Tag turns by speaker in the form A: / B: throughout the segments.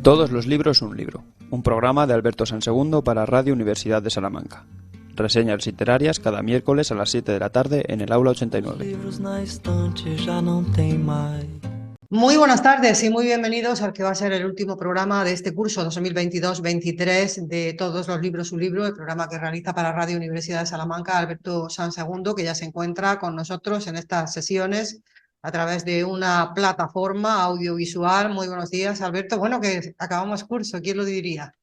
A: Todos los libros un libro, un programa de Alberto Sansegundo para Radio Universidad de Salamanca. Reseñas literarias cada miércoles a las 7 de la tarde en el aula 89.
B: Muy buenas tardes y muy bienvenidos al que va a ser el último programa de este curso 2022-23 de Todos los libros un libro, el programa que realiza para Radio Universidad de Salamanca Alberto Sansegundo, que ya se encuentra con nosotros en estas sesiones a través de una plataforma audiovisual. Muy buenos días, Alberto. Bueno, que acabamos curso, ¿quién lo diría?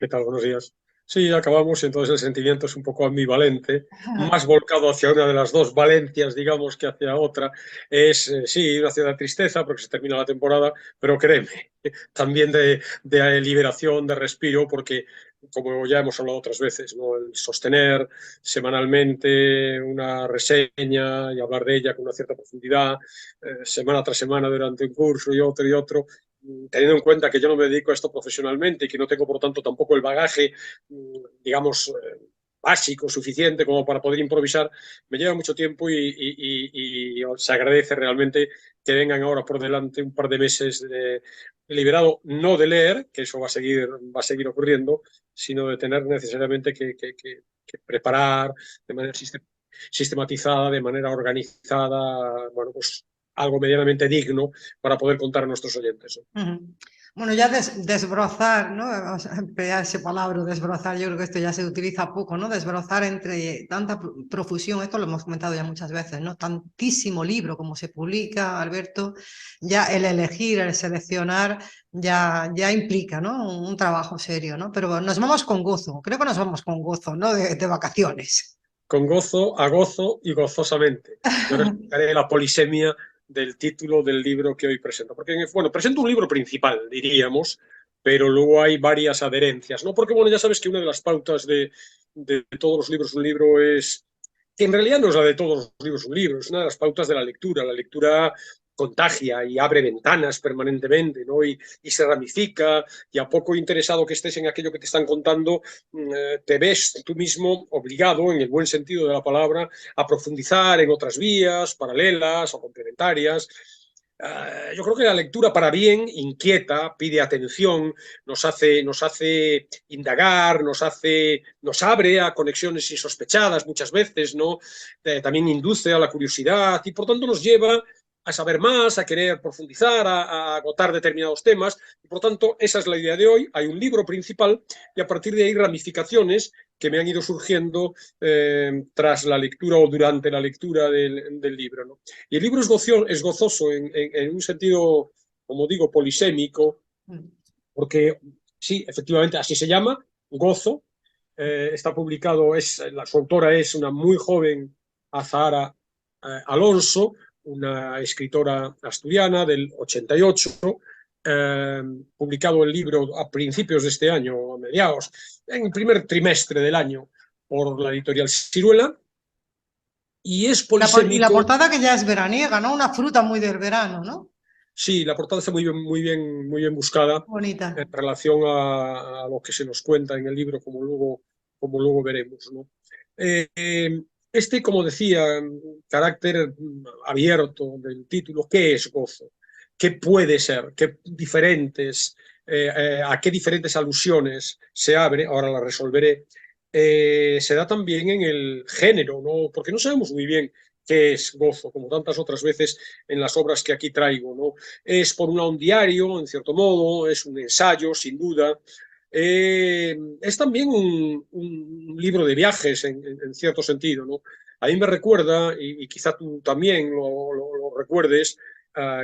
C: ¿Qué tal? Buenos días. Sí, acabamos y entonces el sentimiento es un poco ambivalente, más volcado hacia una de las dos Valencias, digamos, que hacia otra. Es, sí, una ciudad de tristeza porque se termina la temporada, pero créeme, también de liberación, de respiro, porque, como ya hemos hablado otras veces, ¿no? El sostener semanalmente una reseña y hablar de ella con una cierta profundidad, semana tras semana durante un curso y otro, teniendo en cuenta que yo no me dedico a esto profesionalmente y que no tengo, por lo tanto, tampoco el bagaje, digamos, básico, suficiente como para poder improvisar, me lleva mucho tiempo y se agradece realmente que vengan ahora por delante un par de meses liberado, no de leer, que eso va a seguir ocurriendo, sino de tener necesariamente que preparar de manera sistematizada, de manera organizada, bueno, pues algo medianamente digno para poder contar a nuestros oyentes.
B: Bueno, ya desbrozar, ¿no? Vamos a emplear esa palabra, desbrozar, yo creo que esto ya se utiliza poco, ¿no? Desbrozar entre tanta profusión, esto lo hemos comentado ya muchas veces, ¿no? Tantísimo libro como se publica, Alberto, ya el elegir, el seleccionar, ya implica, ¿no? Un trabajo serio, ¿no? Pero nos vamos con gozo, creo que nos vamos con gozo, ¿no? De vacaciones.
C: Con gozo, a gozo y gozosamente. Yo ahora explicaré la polisemia del título del libro que hoy presento. Porque, bueno, presento un libro principal, diríamos, pero luego hay varias adherencias, ¿no? Porque, bueno, ya sabes que una de las pautas de todos los libros un libro es, que en realidad no es la de todos los libros un libro, es una de las pautas de la lectura. La lectura contagia y abre ventanas permanentemente, ¿no? Y se ramifica, y a poco interesado que estés en aquello que te están contando, te ves tú mismo obligado, en el buen sentido de la palabra, a profundizar en otras vías paralelas o complementarias. Yo creo que la lectura, para bien, inquieta, pide atención, nos hace indagar, nos abre a conexiones insospechadas muchas veces, ¿no? También induce a la curiosidad y por tanto nos lleva a saber más, a querer profundizar, a agotar determinados temas. Y por tanto, esa es la idea de hoy. Hay un libro principal y a partir de ahí ramificaciones que me han ido surgiendo tras la lectura o durante la lectura del libro, ¿no? Y el libro es gozoso en un sentido, como digo, polisémico, porque sí, efectivamente, así se llama, Gozo. Está publicado, su autora es una muy joven Azahara Alonso, una escritora asturiana del 88, publicado el libro a principios de este año, a mediados, en el primer trimestre del año, por la editorial Siruela, y es polisémico.
B: Y la portada que ya es veraniega, ¿no? Una fruta muy del verano, ¿no?
C: Sí, la portada está muy bien buscada.
B: Bonita.
C: En relación a lo que se nos cuenta en el libro, como luego veremos, ¿no? Como decía, carácter abierto del título, ¿qué es gozo? ¿Qué puede ser? ¿A qué diferentes alusiones se abre? Ahora la resolveré. Se da también en el género, ¿no? Porque no sabemos muy bien qué es gozo, como tantas otras veces en las obras que aquí traigo, ¿no? Es por un lado un diario, en cierto modo, es un ensayo, sin duda. Es también un libro de viajes, en cierto sentido, ¿no? A mí me recuerda, y quizá tú también lo recuerdes,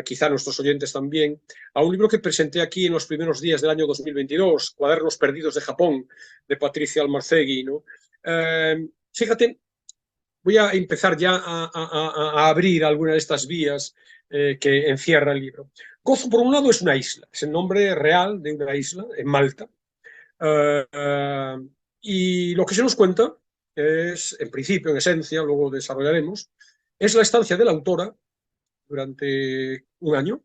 C: quizá nuestros oyentes también, a un libro que presenté aquí en los primeros días del año 2022, Cuadernos Perdidos de Japón, de Patricia Almarcegui, ¿no? Fíjate, voy a empezar ya a abrir alguna de estas vías que encierra el libro. Gozo, por un lado, es una isla, es el nombre real de una isla en Malta. Y lo que se nos cuenta es, en principio, en esencia, luego desarrollaremos, es la estancia de la autora durante un año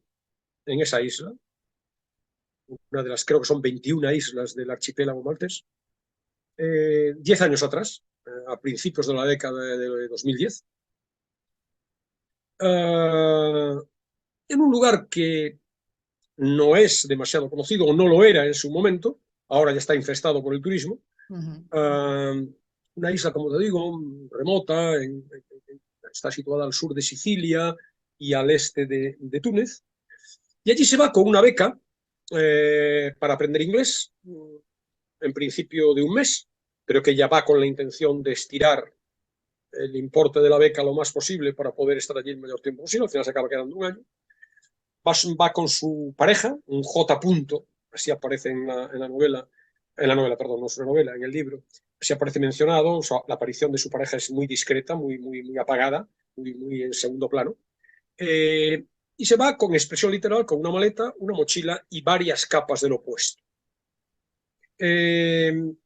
C: en esa isla, una de las, creo que son 21 islas del archipiélago maltés, 10 años atrás, a principios de la década de 2010, en un lugar que no es demasiado conocido, o no lo era en su momento, ahora ya está infestado por el turismo. Una isla, como te digo, remota, está situada al sur de Sicilia y al este de Túnez, y allí se va con una beca para aprender inglés, en principio de un mes, pero que ya va con la intención de estirar el importe de la beca lo más posible para poder estar allí el mayor tiempo posible. Al final se acaba quedando un año. Va con su pareja, un J. Punto, así aparece en la novela, perdón, no es una novela, en el libro, así aparece mencionado. O sea, la aparición de su pareja es muy discreta, muy apagada, muy en segundo plano. Y se va con expresión literal, con una maleta, una mochila y varias capas del opuesto. El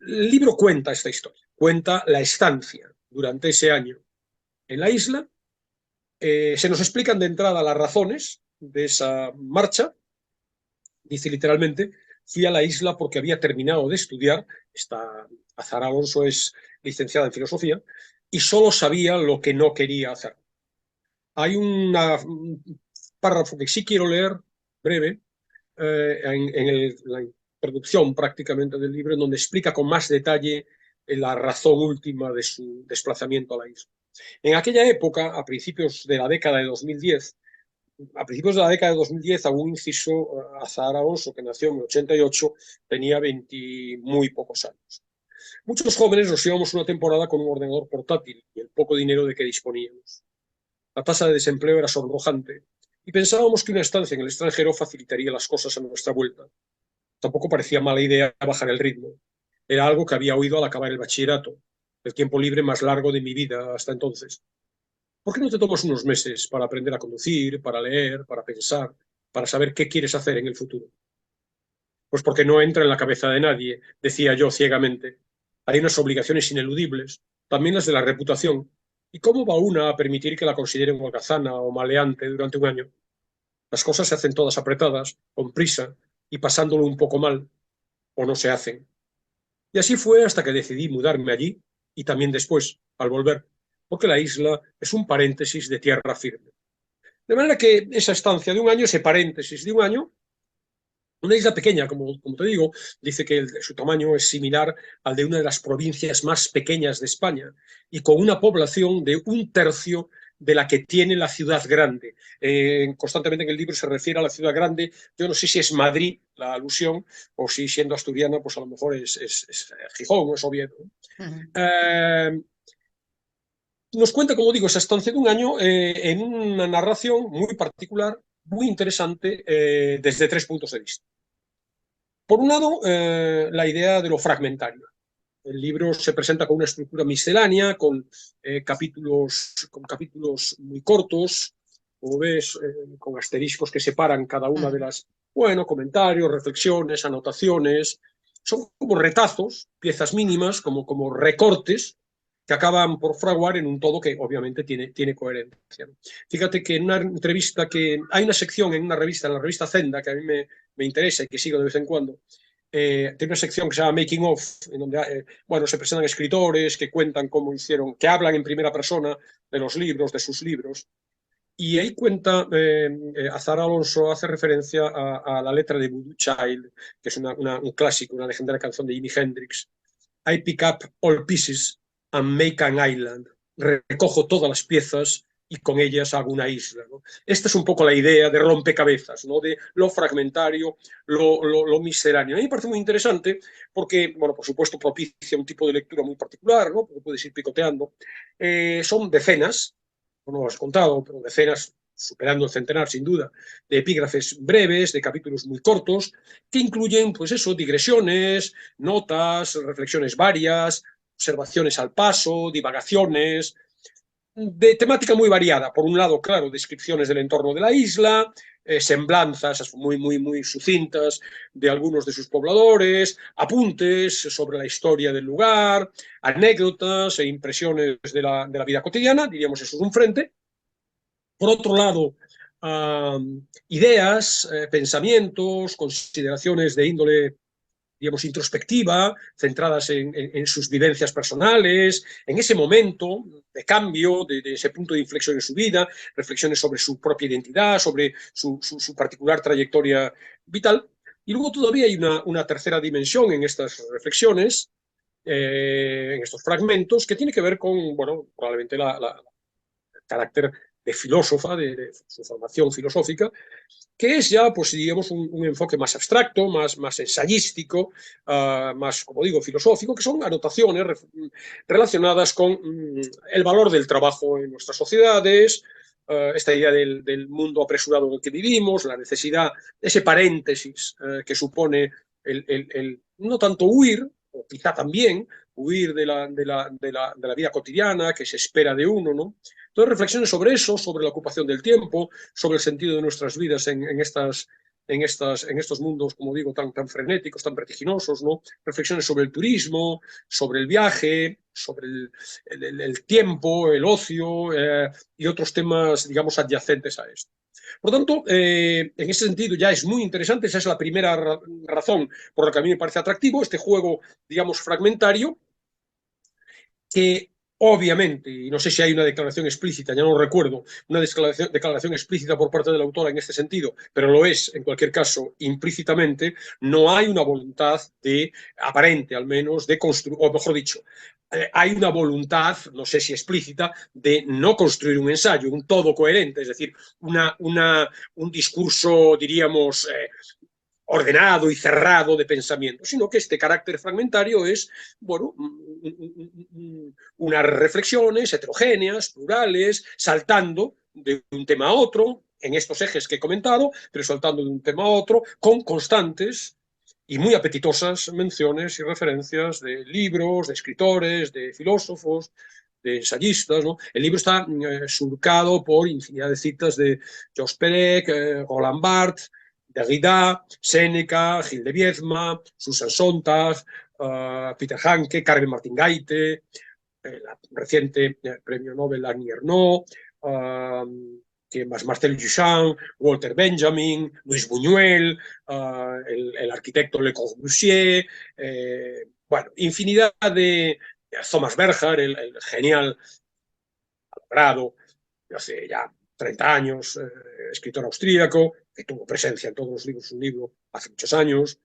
C: libro cuenta esta historia, cuenta la estancia durante ese año en la isla. Se nos explican de entrada las razones de esa marcha. Dice literalmente: fui a la isla porque había terminado de estudiar. Azahara Alonso es licenciada en filosofía y solo sabía lo que no quería hacer. Hay un párrafo que sí quiero leer, breve, en la introducción prácticamente del libro, en donde explica con más detalle la razón última de su desplazamiento a la isla. En aquella época, a principios de la década de 2010, algún inciso, Azahara Alonso, que nació en el 88, tenía 20 muy pocos años. Muchos jóvenes nos íbamos una temporada con un ordenador portátil y el poco dinero de que disponíamos. La tasa de desempleo era sonrojante y pensábamos que una estancia en el extranjero facilitaría las cosas a nuestra vuelta. Tampoco parecía mala idea bajar el ritmo. Era algo que había oído al acabar el bachillerato, el tiempo libre más largo de mi vida hasta entonces. ¿Por qué no te tomas unos meses para aprender a conducir, para leer, para pensar, para saber qué quieres hacer en el futuro? Pues porque no entra en la cabeza de nadie, decía yo ciegamente. Hay unas obligaciones ineludibles, también las de la reputación. ¿Y cómo va una a permitir que la consideren holgazana o maleante durante un año? Las cosas se hacen todas apretadas, con prisa y pasándolo un poco mal, o no se hacen. Y así fue hasta que decidí mudarme allí y también después, al volver, porque la isla es un paréntesis de tierra firme. De manera que esa estancia de un año, ese paréntesis de un año, una isla pequeña, como te digo, dice que su tamaño es similar al de una de las provincias más pequeñas de España y con una población de 1/3 de la que tiene la ciudad grande. Constantemente en el libro se refiere a la ciudad grande. Yo no sé si es Madrid la alusión o si siendo asturiana pues a lo mejor es Gijón o es Oviedo. Nos cuenta, como digo, esa estancia de un año en una narración muy particular, muy interesante desde 3 puntos de vista. Por un lado, la idea de lo fragmentario. El libro se presenta con una estructura miscelánea, con capítulos muy cortos, como ves, con asteriscos que separan cada una de las, comentarios, reflexiones, anotaciones. Son como retazos, piezas mínimas, como recortes, que acaban por fraguar en un todo que obviamente tiene coherencia. Fíjate que en una entrevista hay una sección en la revista Zenda, que a mí me interesa y que sigo de vez en cuando. Tiene una sección que se llama Making of, en donde se presentan escritores que cuentan cómo hicieron, que hablan en primera persona de los libros, de sus libros. Y ahí cuenta, Azahara Alonso hace referencia a la letra de Voodoo Child, que es un clásico, una legendaria canción de Jimi Hendrix. I pick up all pieces and make an island. Recojo todas las piezas y con ellas hago una isla, ¿no? Esta es un poco la idea de rompecabezas, ¿no? De lo fragmentario, lo misceláneo. A mí me parece muy interesante porque, por supuesto, propicia un tipo de lectura muy particular, ¿no? Porque puedes ir picoteando. Son decenas, no lo has contado, pero decenas, superando el centenar sin duda, de epígrafes breves, de capítulos muy cortos, que incluyen, pues eso, digresiones, notas, reflexiones varias, observaciones al paso, divagaciones, de temática muy variada. Por un lado, claro, descripciones del entorno de la isla, semblanzas muy sucintas de algunos de sus pobladores, apuntes sobre la historia del lugar, anécdotas e impresiones de la vida cotidiana, diríamos eso es un frente. Por otro lado, ideas, pensamientos, consideraciones de índole digamos, introspectiva, centradas en sus vivencias personales, en ese momento de cambio, de ese punto de inflexión en su vida, reflexiones sobre su propia identidad, sobre su particular trayectoria vital. Y luego todavía hay una tercera dimensión en estas reflexiones, en estos fragmentos, que tiene que ver con, bueno, probablemente el carácter de filósofa, de su formación filosófica, que es ya, pues digamos, un enfoque más abstracto, más ensayístico, más, como digo, filosófico, que son anotaciones relacionadas con el valor del trabajo en nuestras sociedades, esta idea del mundo apresurado en el que vivimos, la necesidad, ese paréntesis que supone no tanto huir, o quizá también huir de la vida cotidiana que se espera de uno, ¿no? Entonces, reflexiones sobre eso, sobre la ocupación del tiempo, sobre el sentido de nuestras vidas en estos mundos, como digo, tan frenéticos, tan vertiginosos, ¿no? Reflexiones sobre el turismo, sobre el viaje, sobre el tiempo, el ocio y otros temas, digamos, adyacentes a esto. Por lo tanto, en ese sentido ya es muy interesante, esa es la primera razón por la que a mí me parece atractivo, este juego, digamos, fragmentario, que obviamente, y no sé si hay una declaración explícita, ya no recuerdo, una declaración explícita por parte de la autora en este sentido, pero lo es, en cualquier caso, implícitamente, no hay una voluntad aparente al menos, de construir, o mejor dicho, hay una voluntad, no sé si explícita, de no construir un ensayo, un todo coherente, es decir, un discurso, diríamos, ordenado y cerrado de pensamiento, sino que este carácter fragmentario es, bueno, unas reflexiones heterogéneas, plurales, saltando de un tema a otro, en estos ejes que he comentado, pero saltando de un tema a otro, con constantes y muy apetitosas menciones y referencias de libros, de escritores, de filósofos, de ensayistas, ¿no? El libro está surcado por infinidad de citas de Georges Perec, Roland Barthes, Derrida, Séneca, Gil de Viedma, Susan Sontag, Peter Hanke, Carmen Martín Gaite, la reciente premio Nobel Annie Ernaux, que más Marcel Duchamp, Walter Benjamin, Luis Buñuel, el arquitecto Le Corbusier, bueno, infinidad de Thomas Berger, el genial logrado hace ya 30 años, escritor austríaco, que tuvo presencia en todos los libros, un libro hace muchos años.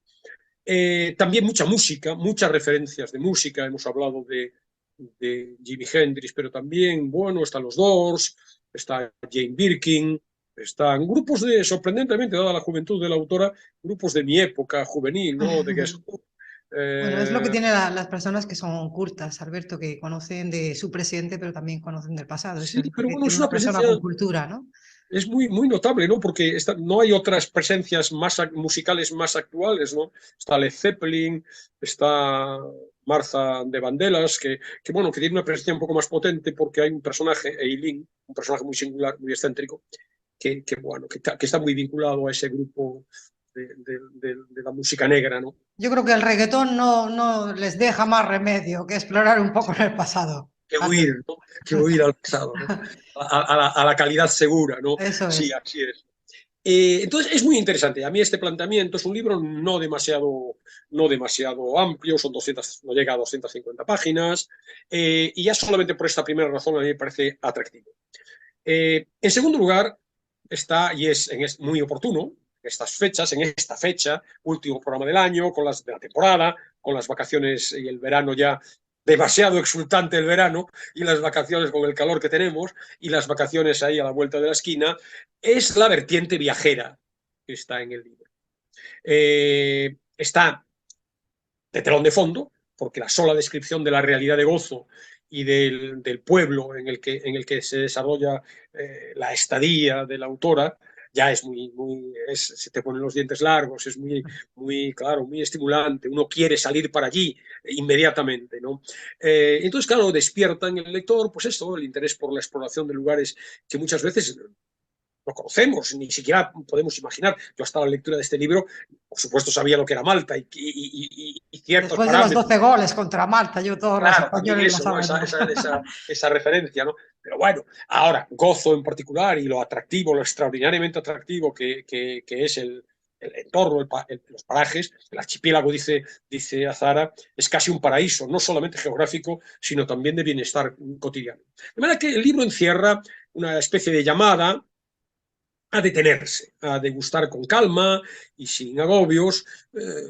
C: También mucha música, muchas referencias de música, hemos hablado de Jimi Hendrix, pero también, bueno, están los Doors, está Jane Birkin, están grupos sorprendentemente, dada la juventud de la autora, grupos de mi época juvenil, ¿no? De Guess Who.
B: Bueno, es lo que tienen las personas que son cultas, Alberto, que conocen de su presente, pero también conocen del pasado. Eso
C: Sí,
B: es lo
C: pero
B: que
C: bueno, es
B: tiene
C: una
B: una persona
C: presencia
B: con cultura, ¿no?
C: es muy notable, ¿no? Porque no hay otras presencias musicales más actuales, ¿no? Está Led Zeppelin, está Martha de Vandellas, bueno, que tiene una presencia un poco más potente porque hay un personaje, Eileen, un personaje muy singular, muy excéntrico, bueno, que está muy vinculado a ese grupo de la música negra, ¿no?
B: Yo creo que el reggaetón no les deja más remedio que explorar un poco en el pasado.
C: Que huir, ¿no? Que huir al pasado, ¿no? A la calidad segura, ¿no?
B: Eso
C: Sí,
B: es.
C: así es. Entonces es muy interesante. A mí este planteamiento es un libro no demasiado amplio, son 200, no llega a 250 páginas, y ya solamente por esta primera razón a mí me parece atractivo. En segundo lugar, está, y es muy oportuno, en esta fecha, último programa del año, de la temporada, con las vacaciones y el verano ya demasiado exultante el verano y las vacaciones con el calor que tenemos y las vacaciones ahí a la vuelta de la esquina, es la vertiente viajera que está en el libro. Está de telón de fondo, porque la sola descripción de la realidad de Gozo y del pueblo en el que se desarrolla la estadía de la autora, ya es se te ponen los dientes largos, es claro, muy estimulante, uno quiere salir para allí inmediatamente, ¿no? Entonces, claro, despierta en el lector, pues esto, el interés por la exploración de lugares que muchas veces no conocemos, ni siquiera podemos imaginar. Yo hasta la lectura de este libro, por supuesto, sabía lo que era Malta y ciertos
B: Después de los
C: parámetros.
B: 12 goles contra Malta, todos los
C: Claro, también
B: españoles lo
C: eso, ¿no?
B: sabemos.
C: Esa referencia, ¿no? Pero bueno, ahora, Gozo en particular y lo atractivo, lo extraordinariamente atractivo que es el entorno, los parajes, el archipiélago, dice Azara, es casi un paraíso, no solamente geográfico, sino también de bienestar cotidiano. De manera que el libro encierra una especie de llamada a detenerse, a degustar con calma y sin agobios,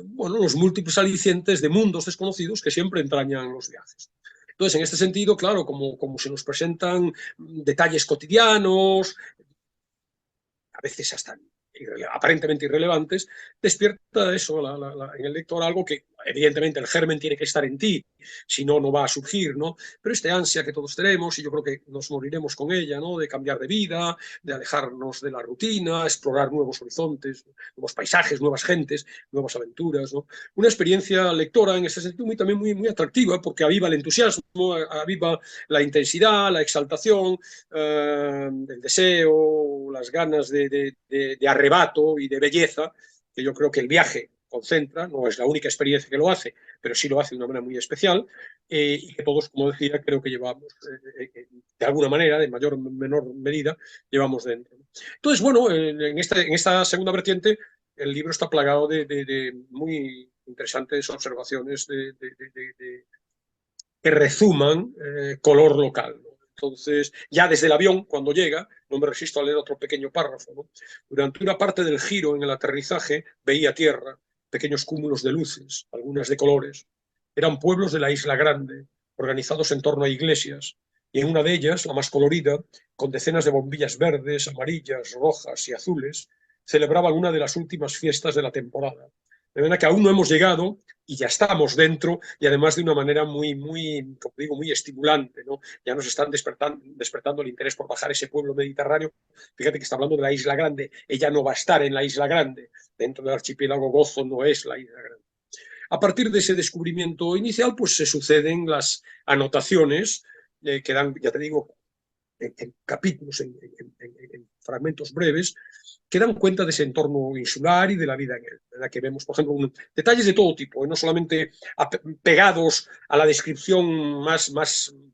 C: bueno, los múltiples alicientes de mundos desconocidos que siempre entrañan los viajes. Entonces, en este sentido, claro, como se nos presentan detalles cotidianos, a veces hasta aparentemente irrelevantes, despierta eso en el lector algo que evidentemente el germen tiene que estar en ti, si no, no va a surgir, ¿no? Pero este ansia que todos tenemos, y yo creo que nos moriremos con ella, ¿no? De cambiar de vida, de alejarnos de la rutina, explorar nuevos horizontes, nuevos paisajes, nuevas gentes, nuevas aventuras, ¿no? Una experiencia lectora en ese sentido también muy atractiva, porque aviva el entusiasmo, aviva la intensidad, la exaltación, el deseo, las ganas de arrebato y de belleza, que yo creo que el viaje concentra, no es la única experiencia que lo hace, pero sí lo hace de una manera muy especial, y que todos, como decía, creo que llevamos, de alguna manera, de mayor o menor medida, llevamos dentro. Entonces, bueno, en esta segunda vertiente, el libro está plagado de muy interesantes observaciones que rezuman color local, ¿no? Entonces, ya desde el avión, cuando llega, no me resisto a leer otro pequeño párrafo, ¿no? Durante una parte del giro en el aterrizaje veía tierra, pequeños cúmulos de luces, algunas de colores. Eran pueblos de la Isla Grande, organizados en torno a iglesias, y en una de ellas, la más colorida, con decenas de bombillas verdes, amarillas, rojas y azules, celebraban una de las últimas fiestas de la temporada. De manera que aún no hemos llegado y ya estamos dentro, y además de una manera como digo, muy estimulante, ¿no? Ya nos están despertando el interés por bajar ese pueblo mediterráneo. Fíjate que está hablando de la Isla Grande, ella no va a estar en la Isla Grande, dentro del archipiélago Gozo no es la Isla Grande. A partir de ese descubrimiento inicial, pues se suceden las anotaciones que dan, ya te digo, en capítulos, en fragmentos breves, que dan cuenta de ese entorno insular y de la vida en él, en la que vemos, por ejemplo, detalles de todo tipo, no solamente pegados a la descripción más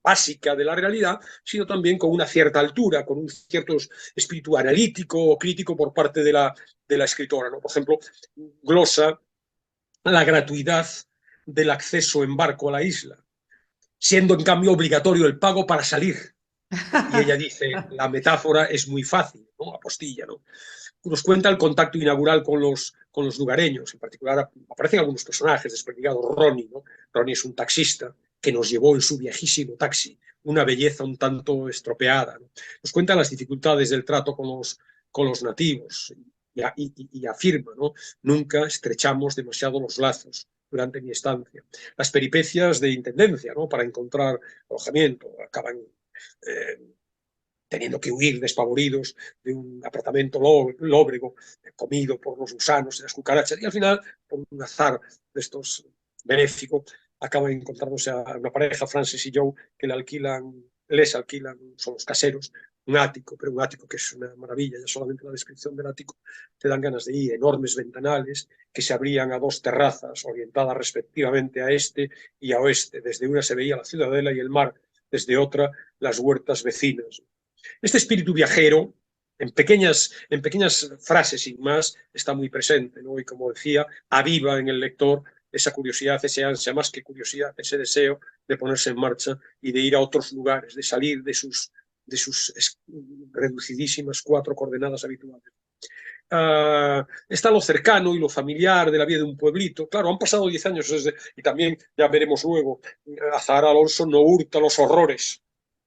C: básica de la realidad, sino también con una cierta altura, con un cierto espíritu analítico o crítico por parte de la escritora, ¿no? Por ejemplo, glosa la gratuidad del acceso en barco a la isla, siendo en cambio obligatorio el pago para salir. Y ella dice, la metáfora es muy fácil, ¿no? Apostilla, ¿no? Nos cuenta el contacto inaugural con los lugareños. En particular aparecen algunos personajes desperdigados. Ronnie, ¿no? Ronnie es un taxista que nos llevó en su viejísimo taxi, una belleza un tanto estropeada, ¿no? Nos cuenta las dificultades del trato con los nativos y afirma, ¿no? Nunca estrechamos demasiado los lazos durante mi estancia. Las peripecias de intendencia, ¿no? Para encontrar alojamiento acaban teniendo que huir despavoridos de un apartamento lóbrego, comido por los gusanos y las cucarachas, y al final, por un azar de estos benéfico, acaban encontrándose a una pareja, Francis y Joe, que les alquilan, son los caseros, un ático, pero un ático que es una maravilla, ya solamente la descripción del ático te dan ganas de ir, enormes ventanales que se abrían a dos terrazas orientadas respectivamente a este y a oeste. Desde una se veía la ciudadela y el mar, desde otra las huertas vecinas. Este espíritu viajero, en pequeñas frases sin más, está muy presente, ¿no? Y como decía, aviva en el lector esa curiosidad, ese ansia, más que curiosidad, ese deseo de ponerse en marcha y de ir a otros lugares, de salir de sus reducidísimas 4 coordenadas habituales. Está lo cercano y lo familiar de la vida de un pueblito. Claro, han pasado 10 años y también, ya veremos luego, Azahara Alonso no hurta los horrores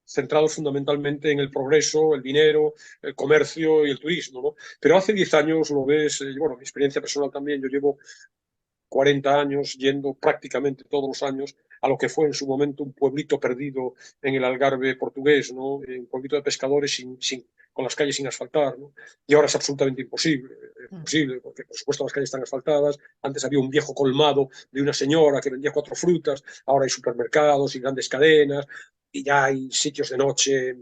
C: centrados fundamentalmente en el progreso, el dinero, el comercio y el turismo, ¿no? Pero hace 10 años lo ves, bueno, mi experiencia personal también, yo llevo 40 años yendo prácticamente todos los años a lo que fue en su momento un pueblito perdido en el Algarve portugués, ¿no? Un pueblito de pescadores con las calles sin asfaltar, ¿no? Y ahora es absolutamente imposible, porque por supuesto las calles están asfaltadas. Antes había un viejo colmado de una señora que vendía 4 frutas, ahora hay supermercados y grandes cadenas, y ya hay sitios de noche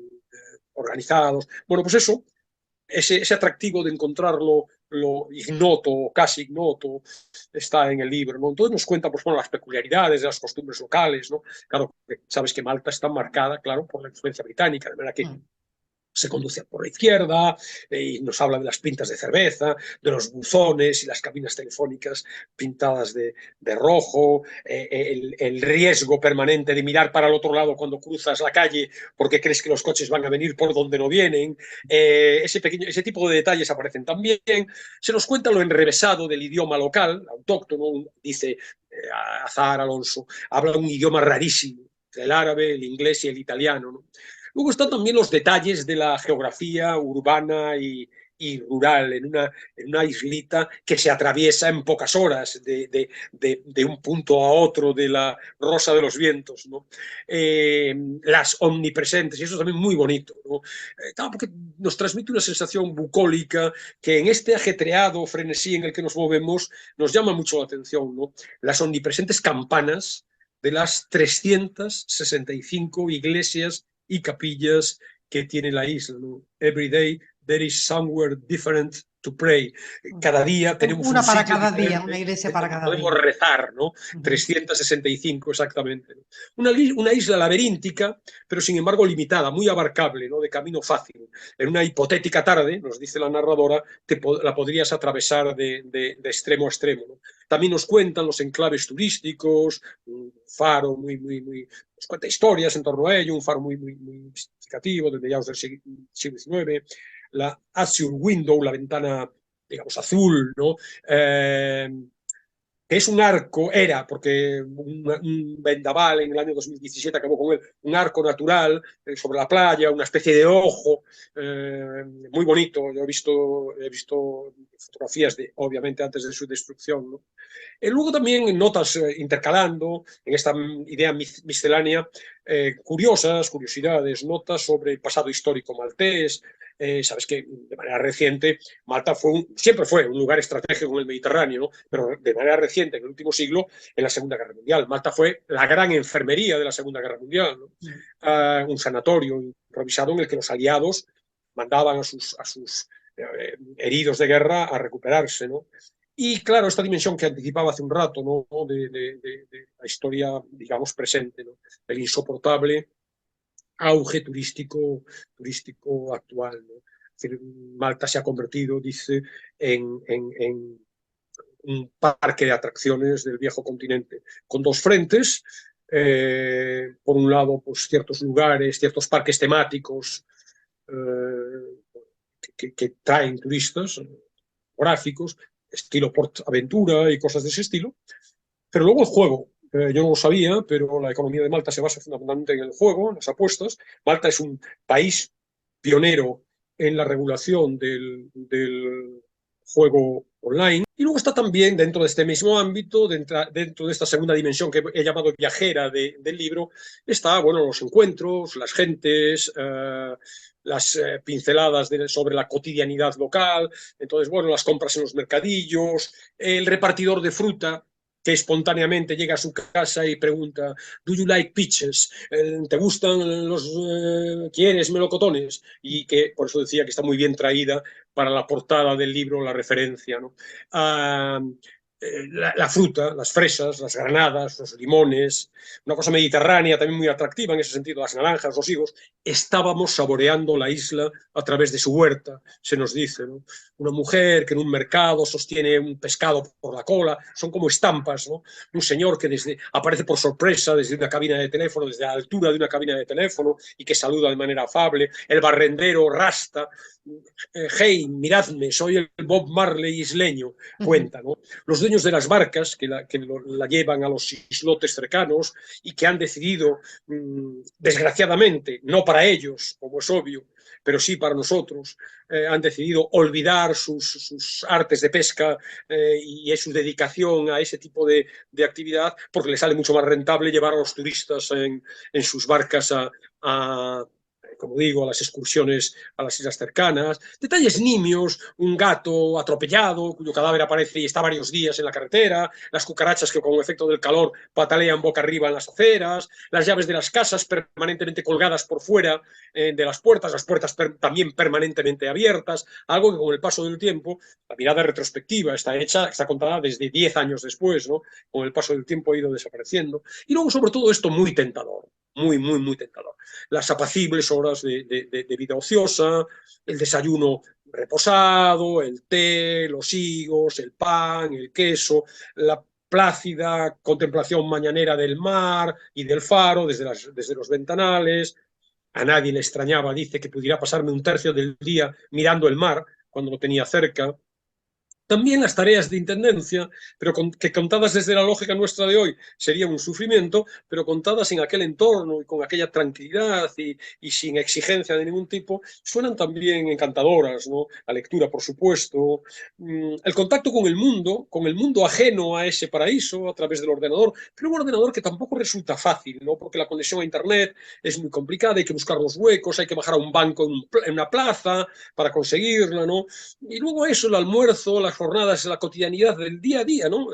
C: organizados. Bueno, pues eso, ese atractivo de encontrarlo lo ignoto, casi ignoto, está en el libro, ¿no? Entonces nos cuenta, pues, bueno, las peculiaridades de las costumbres locales, ¿no? Claro, sabes que Malta está marcada, claro, por la influencia británica, de manera que se conduce por la izquierda y nos habla de las pintas de cerveza, de los buzones y las cabinas telefónicas pintadas de rojo, el riesgo permanente de mirar para el otro lado cuando cruzas la calle porque crees que los coches van a venir por donde no vienen. Ese tipo de detalles aparecen también. Se nos cuenta lo enrevesado del idioma local, autóctono, dice Azahar Alonso, habla un idioma rarísimo, el árabe, el inglés y el italiano, ¿no? Luego están también los detalles de la geografía urbana y rural, en una islita que se atraviesa en pocas horas de un punto a otro de la Rosa de los Vientos, ¿no? Las omnipresentes, y eso es también muy bonito, ¿no? Porque nos transmite una sensación bucólica que en este ajetreado frenesí en el que nos movemos nos llama mucho la atención, ¿no? Las omnipresentes campanas de las 365 iglesias y capillas que tiene la isla, ¿no? Every day there is somewhere different to pray. Cada día tenemos
B: una
C: un
B: para
C: sitio
B: cada día,
C: diferente
B: una iglesia para cada
C: podemos
B: día.
C: rezar, ¿no? 365 exactamente. Una isla laberíntica, pero sin embargo limitada, muy abarcable, ¿no? De camino fácil. En una hipotética tarde, nos dice la narradora, la podrías atravesar de extremo a extremo, ¿no? También nos cuentan los enclaves turísticos, un faro nos cuenta historias en torno a ello, un faro muy significativo desde mediados del siglo XIX, la Azure Window, la ventana, digamos, azul, ¿no? Que es un arco, porque un vendaval en el año 2017 acabó con él, un arco natural sobre la playa, una especie de ojo, muy bonito. Yo he visto fotografías, obviamente, antes de su destrucción, ¿no? Luego también notas intercalando en esta idea miscelánea curiosidades, notas sobre el pasado histórico maltés. Sabes que de manera reciente Malta siempre fue un lugar estratégico en el Mediterráneo, ¿no? Pero de manera reciente, en el último siglo, en la Segunda Guerra Mundial. Malta fue la gran enfermería de la Segunda Guerra Mundial, ¿no? Un sanatorio improvisado en el que los aliados mandaban a sus heridos de guerra a recuperarse, ¿no? Y claro, esta dimensión que anticipaba hace un rato, ¿no? de la historia, digamos, presente, ¿no? El insoportable auge turístico actual, ¿no? Es decir, Malta se ha convertido, dice, en un parque de atracciones del viejo continente, con dos frentes. Por un lado, pues ciertos lugares, ciertos parques temáticos que traen turistas, gráficos, estilo Port Aventura y cosas de ese estilo. Pero luego el juego. Yo no lo sabía, pero la economía de Malta se basa fundamentalmente en el juego, en las apuestas. Malta es un país pionero en la regulación del juego online. Y luego está también, dentro de este mismo ámbito, dentro de esta segunda dimensión que he llamado viajera del libro, está, bueno, los encuentros, las gentes, las pinceladas sobre la cotidianidad local. Entonces, bueno, las compras en los mercadillos, el repartidor de fruta que espontáneamente llega a su casa y pregunta, ¿Do you like peaches? ¿Te gustan ¿quieres melocotones? Y que por eso decía que está muy bien traída para la portada del libro la referencia, ¿no? La fruta, las fresas, las granadas, los limones, una cosa mediterránea también muy atractiva en ese sentido, las naranjas, los higos. Estábamos saboreando la isla a través de su huerta, se nos dice, ¿no? Una mujer que en un mercado sostiene un pescado por la cola, son como estampas, ¿no? Un señor que aparece por sorpresa desde una cabina de teléfono, desde la altura de una cabina de teléfono y que saluda de manera afable, el barrendero Rasta, hey, miradme, soy el Bob Marley isleño, cuenta, ¿no? Los dueños de las barcas que la llevan a los islotes cercanos y que han decidido, desgraciadamente, no para ellos, como es obvio, pero sí para nosotros, han decidido olvidar sus artes de pesca y su dedicación a ese tipo de actividad porque les sale mucho más rentable llevar a los turistas en sus barcas como digo, a las excursiones a las islas cercanas, detalles nimios, un gato atropellado cuyo cadáver aparece y está varios días en la carretera, las cucarachas que con efecto del calor patalean boca arriba en las aceras, las llaves de las casas permanentemente colgadas por fuera de las puertas también permanentemente abiertas, algo que con el paso del tiempo, la mirada retrospectiva está contada desde 10 años después, ¿no? Con el paso del tiempo ha ido desapareciendo. Y luego, sobre todo, esto muy tentador. muy, muy, muy tentador. Las apacibles horas de vida ociosa, el desayuno reposado, el té, los higos, el pan, el queso, la plácida contemplación mañanera del mar y del faro desde los ventanales. A nadie le extrañaba, dice, que pudiera pasarme un tercio del día mirando el mar cuando lo tenía cerca. También las tareas de intendencia, pero que contadas desde la lógica nuestra de hoy serían un sufrimiento, pero contadas en aquel entorno y con aquella tranquilidad y sin exigencia de ningún tipo, suenan también encantadoras, ¿no? La lectura, por supuesto, el contacto con el mundo ajeno a ese paraíso a través del ordenador, pero un ordenador que tampoco resulta fácil, ¿no? Porque la conexión a Internet es muy complicada, hay que buscar los huecos, hay que bajar a un banco en una plaza para conseguirla, ¿no? Y luego eso, el almuerzo, las jornadas, la cotidianidad del día a día, ¿no?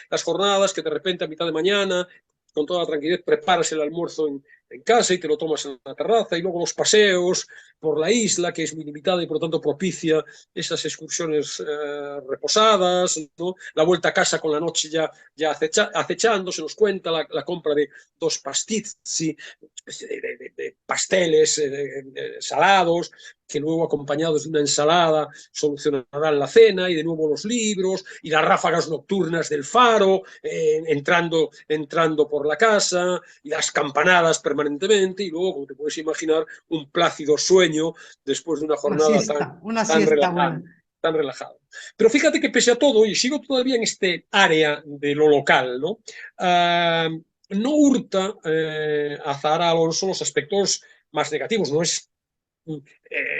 C: Las jornadas que de repente a mitad de mañana, con toda la tranquilidad, preparas el almuerzo en casa y te lo tomas en la terraza, y luego los paseos por la isla, que es muy limitada y por lo tanto propicia esas excursiones reposadas, ¿no? La vuelta a casa con la noche ya acechando, se nos cuenta la compra de 2 pastizzi, de pasteles salados, que luego acompañados de una ensalada solucionarán la cena, y de nuevo los libros y las ráfagas nocturnas del faro, entrando por la casa, y las campanadas permanentemente, y luego, como te puedes imaginar, un plácido sueño después de una jornada
B: Una siesta buena.
C: tan relajado. Pero fíjate que pese a todo, y sigo todavía en este área de lo local, ¿no? No hurta a Zahara Alonso los aspectos más negativos, no es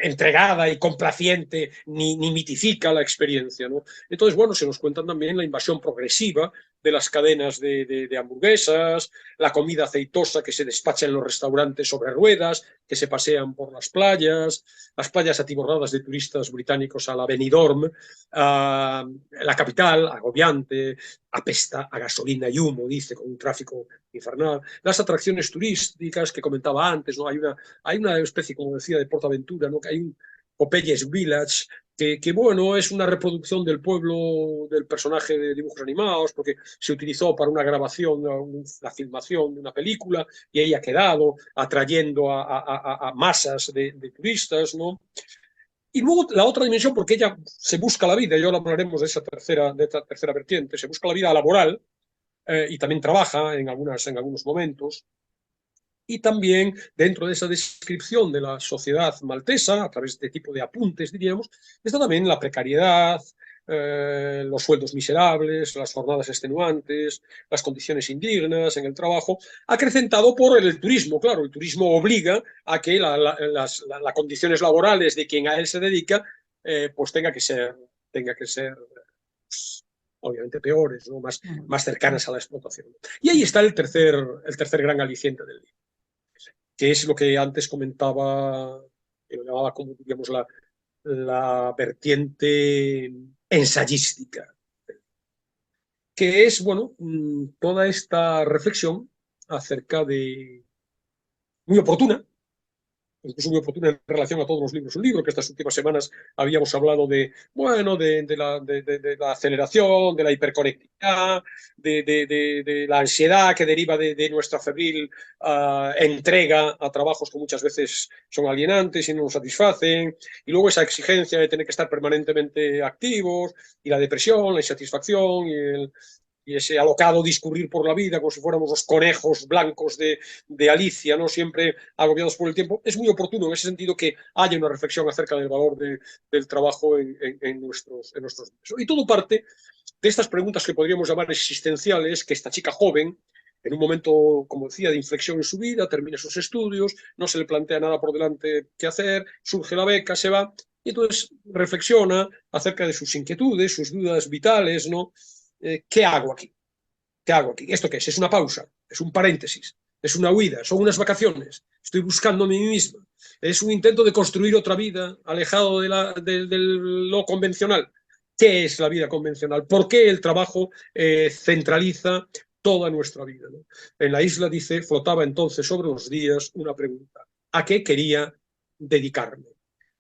C: entregada y complaciente, ni mitifica la experiencia, ¿no? Entonces, bueno, se nos cuentan también la invasión progresiva de las cadenas de hamburguesas, la comida aceitosa que se despacha en los restaurantes sobre ruedas, que se pasean por las playas atiborradas de turistas británicos a la Benidorm, la capital, agobiante, apesta a gasolina y humo, dice, con un tráfico infernal. Las atracciones turísticas que comentaba antes, ¿no? Hay una especie, como decía, de PortAventura, ¿no? Que hay un Popeyes Village, que bueno, es una reproducción del pueblo del personaje de dibujos animados, porque se utilizó para una grabación, la filmación de una película, y ahí ha quedado, atrayendo a masas de turistas, ¿no? Y luego la otra dimensión, porque ella se busca la vida, y ahora hablaremos de esta tercera vertiente, se busca la vida laboral, y también trabaja en algunos momentos. Y también dentro de esa descripción de la sociedad maltesa, a través de este tipo de apuntes, diríamos, está también la precariedad, los sueldos miserables, las jornadas extenuantes, las condiciones indignas en el trabajo, acrecentado por el turismo. Claro, el turismo obliga a que las condiciones laborales de quien a él se dedica pues tenga que ser pues, obviamente peores, ¿no? Más cercanas a la explotación. Y ahí está el tercer gran aliciente del libro, que es lo que antes comentaba, que lo llamaba como, digamos, la vertiente ensayística, que es, bueno, toda esta reflexión acerca de, muy oportuna, incluso muy oportuna en relación a todos los libros. Un libro que estas últimas semanas habíamos hablado bueno, de la aceleración, de la hiperconectividad, de la ansiedad que deriva de nuestra febril entrega a trabajos que muchas veces son alienantes y no nos satisfacen, y luego esa exigencia de tener que estar permanentemente activos, y la depresión, la insatisfacción y ese alocado discurrir por la vida como si fuéramos los conejos blancos de Alicia, ¿no? Siempre agobiados por el tiempo. Es muy oportuno en ese sentido que haya una reflexión acerca del valor del trabajo en nuestros días. Y todo parte de estas preguntas que podríamos llamar existenciales, que esta chica joven, en un momento, como decía, de inflexión en su vida, termina sus estudios, no se le plantea nada por delante que hacer, surge la beca, se va, y entonces reflexiona acerca de sus inquietudes, sus dudas vitales, ¿no? ¿Qué hago aquí? ¿Qué hago aquí? ¿Esto qué es? ¿Es una pausa? ¿Es un paréntesis? ¿Es una huida? ¿Son unas vacaciones? ¿Estoy buscando a mí misma? ¿Es un intento de construir otra vida alejado de lo convencional? ¿Qué es la vida convencional? ¿Por qué el trabajo centraliza toda nuestra vida, ¿no? En la isla, dice, flotaba entonces sobre los días una pregunta: ¿a qué quería dedicarme?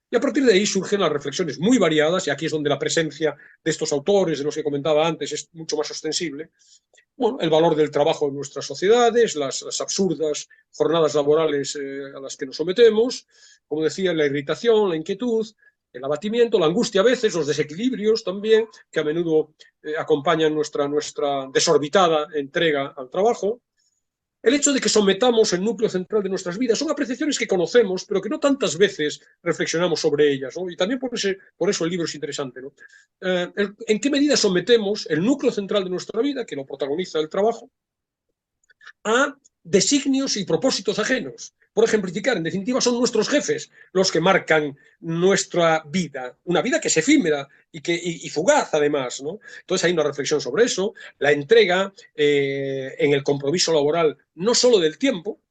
C: Y a partir de ahí surgen las reflexiones muy variadas, y aquí es donde la presencia de estos autores, de los que comentaba antes, es mucho más ostensible, bueno, el valor del trabajo en nuestras sociedades, las absurdas jornadas laborales a las que nos sometemos, como decía, la irritación, la inquietud, el abatimiento, la angustia a veces, los desequilibrios también, que a menudo acompañan nuestra desorbitada entrega al trabajo. El hecho de que sometamos el núcleo central de nuestras vidas son apreciaciones que conocemos, pero que no tantas veces reflexionamos sobre ellas, ¿no? Y también por eso el libro es interesante, ¿no? ¿En qué medida sometemos el núcleo central de nuestra vida, que lo protagoniza el trabajo, a designios y propósitos ajenos? Por ejemplificar, en definitiva, son nuestros jefes los que marcan nuestra vida, una vida que es efímera y fugaz, además, ¿no? Entonces hay una reflexión sobre eso, la entrega en el compromiso laboral, no solo del tiempo,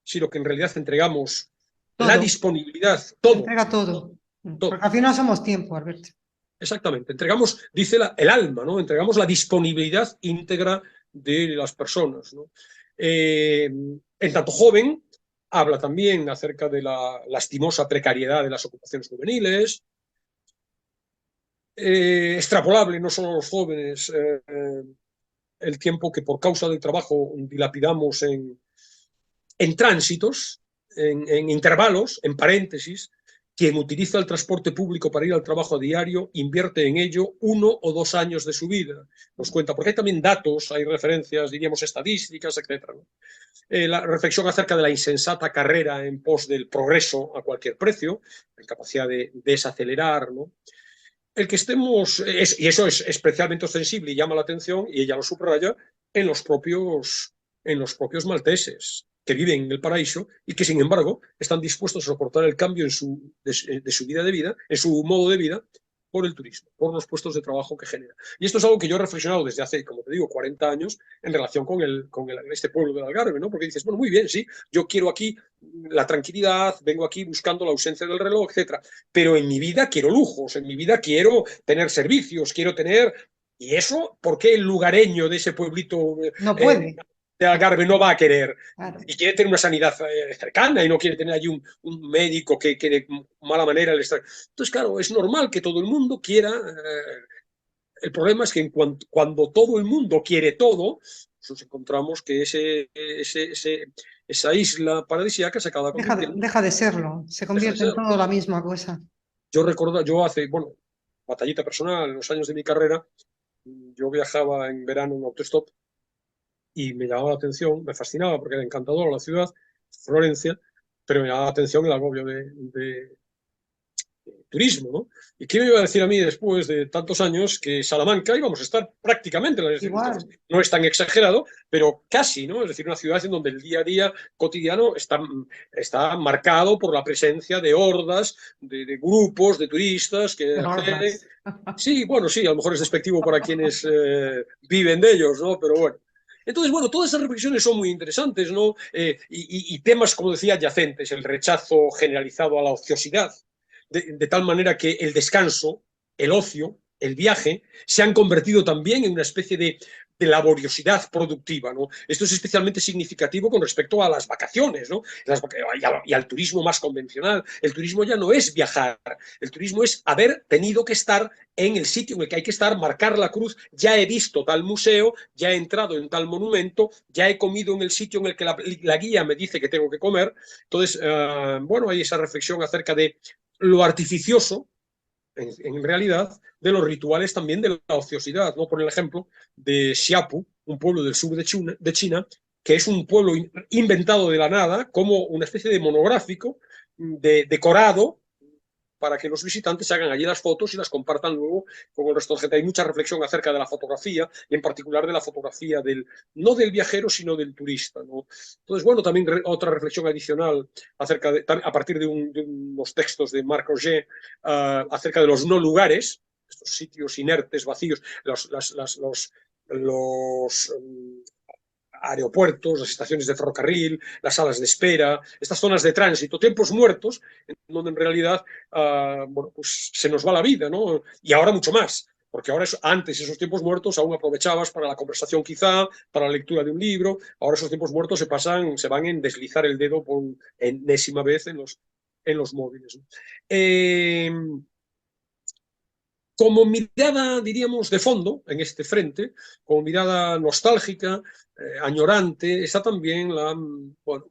C: sino que en realidad entregamos la
B: Todo,
C: disponibilidad,
B: se
C: todo.
B: entrega todo.
C: Todo.
B: Porque al final somos tiempo, Alberto.
C: Exactamente, entregamos, dice el alma, ¿no? Entregamos la disponibilidad íntegra de las personas, ¿no? En tanto joven, habla también acerca de la lastimosa precariedad de las ocupaciones juveniles, extrapolable no solo a los jóvenes, el tiempo que por causa del trabajo dilapidamos en tránsitos, en intervalos, en paréntesis. Quien utiliza el transporte público para ir al trabajo a diario invierte en ello 1 o 2 años de su vida. Nos cuenta, porque hay también datos, hay referencias, diríamos, estadísticas, etc., ¿no? La reflexión acerca de la insensata carrera en pos del progreso a cualquier precio, la incapacidad de desacelerar, ¿no? El que estemos, y eso es especialmente ostensible y llama la atención, y ella lo subraya, en los propios malteses, que viven en el paraíso y que, sin embargo, están dispuestos a soportar el cambio de su vida de vida, en su modo de vida, por el turismo, por los puestos de trabajo que genera. Y esto es algo que yo he reflexionado desde hace, como te digo, 40 años en relación con este pueblo del Algarve, ¿no? Porque dices, bueno, muy bien, sí, yo quiero aquí la tranquilidad, vengo aquí buscando la ausencia del reloj, etcétera, pero en mi vida quiero lujos, en mi vida quiero tener servicios, quiero tener... Y eso, ¿por qué el lugareño de ese pueblito
B: No puede.
C: de Algarve no va a querer?
B: Claro.
C: Y quiere tener una sanidad cercana y no quiere tener allí un médico que de mala manera le está... Entonces, claro, es normal que todo el mundo quiera... el problema es que cuando todo el mundo quiere todo, nos encontramos que esa isla paradisíaca se acaba convirtiendo...
B: Deja de serlo, se convierte en todo la misma cosa.
C: Yo hace, bueno, batallita personal, en los años de mi carrera, yo viajaba en verano en autostop y me llamaba la atención, me fascinaba porque era encantadora la ciudad, Florencia, pero me llamaba la atención el agobio de turismo, ¿no? ¿Y qué me iba a decir a mí después de tantos años que Salamanca íbamos a estar prácticamente en las circunstancias? No es tan exagerado, pero casi, ¿no? Es decir, una ciudad en donde el día a día cotidiano está marcado por la presencia de hordas, de grupos, de turistas que... Sí, bueno, sí, a lo mejor es despectivo para quienes viven de ellos, ¿no? Pero bueno. Entonces, bueno, todas esas reflexiones son muy interesantes, ¿no? Y temas, como decía, adyacentes, el rechazo generalizado a la ociosidad, de tal manera que el descanso, el ocio, el viaje, se han convertido también en una especie de laboriosidad productiva, ¿no? Esto es especialmente significativo con respecto a las vacaciones, ¿no? Y al turismo más convencional. El turismo ya no es viajar, el turismo es haber tenido que estar en el sitio en el que hay que estar, marcar la cruz, ya he visto tal museo, ya he entrado en tal monumento, ya he comido en el sitio en el que la guía me dice que tengo que comer. Entonces, bueno, hay esa reflexión acerca de lo artificioso, en realidad, de los rituales también de la ociosidad, ¿no? Por el ejemplo de Xiapu, un pueblo del sur de China, que es un pueblo inventado de la nada, como una especie de monográfico decorado para que los visitantes hagan allí las fotos y las compartan luego con el resto de gente. Hay mucha reflexión acerca de la fotografía y en particular de la fotografía no del viajero, sino del turista, ¿no? Entonces, bueno, también otra reflexión adicional a partir de unos textos de Marc Roger acerca de los no lugares, estos sitios inertes, vacíos, los aeropuertos, las estaciones de ferrocarril, las salas de espera, estas zonas de tránsito, tiempos muertos, en donde en realidad bueno, pues se nos va la vida, ¿no? Y ahora mucho más, porque ahora antes esos tiempos muertos aún aprovechabas para la conversación quizá, para la lectura de un libro, ahora esos tiempos muertos se van en deslizar el dedo por enésima vez en los móviles, ¿no? como mirada, diríamos, de fondo en este frente, como mirada nostálgica, añorante, está también la, bueno,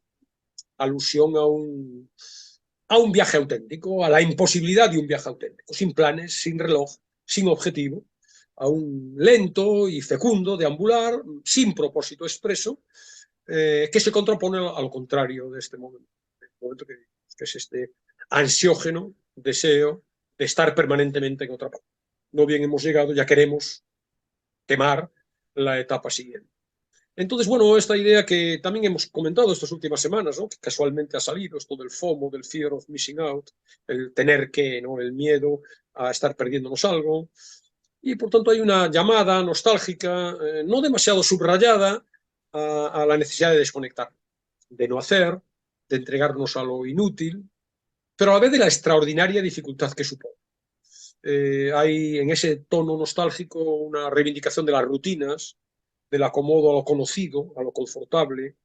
C: alusión a un viaje auténtico, a la imposibilidad de un viaje auténtico, sin planes, sin reloj, sin objetivo, a un lento y fecundo deambular, sin propósito expreso, que se contrapone a lo contrario de este momento, que es este ansiógeno deseo de estar permanentemente en otra parte. No bien hemos llegado, ya queremos quemar la etapa siguiente. Entonces, bueno, esta idea que también hemos comentado estas últimas semanas, ¿no? Que casualmente ha salido, esto del FOMO, del Fear of Missing Out, el tener que, ¿no? El miedo a estar perdiéndonos algo. Y por tanto hay una llamada nostálgica, no demasiado subrayada, a la necesidad de desconectar, de no hacer, de entregarnos a lo inútil, pero a la vez de la extraordinaria dificultad que supone. Hay en ese tono nostálgico una reivindicación de las rutinas, del acomodo a lo conocido, a lo confortable,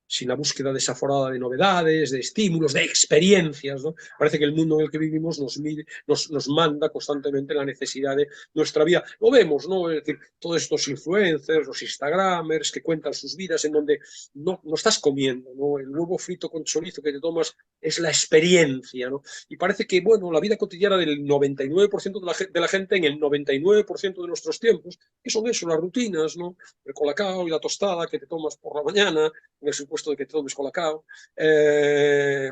C: sin la búsqueda desaforada de novedades, de estímulos, de experiencias, ¿no? Parece que el mundo en el que vivimos nos manda constantemente la necesidad de nuestra vida. Lo vemos, ¿no? Es decir, todos estos influencers, los instagramers que cuentan sus vidas en donde no estás comiendo, ¿no? El huevo frito con chorizo que te tomas es la experiencia, ¿no? Y parece que, bueno, la vida cotidiana del 99% de la gente en el 99% de nuestros tiempos, que son eso, las rutinas, ¿no? El colacao y la tostada que te tomas por la mañana, en el supuesto de que te tomes colacao, las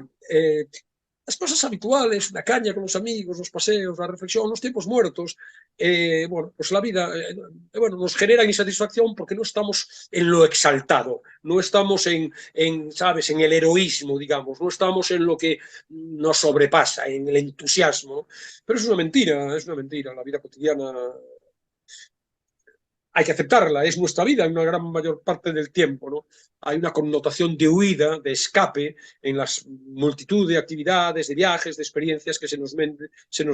C: cosas habituales, la caña con los amigos, los paseos, la reflexión, los tiempos muertos, bueno, pues la vida, bueno, nos genera insatisfacción porque no estamos en lo exaltado, no estamos ¿sabes?, en el heroísmo, digamos, no estamos en lo que nos sobrepasa, en el entusiasmo, ¿no? Pero es una mentira, la vida cotidiana hay que aceptarla, es nuestra vida en una gran mayor parte del tiempo, ¿no? Hay una connotación de huida, de escape en las multitud de actividades, de viajes, de experiencias que se nos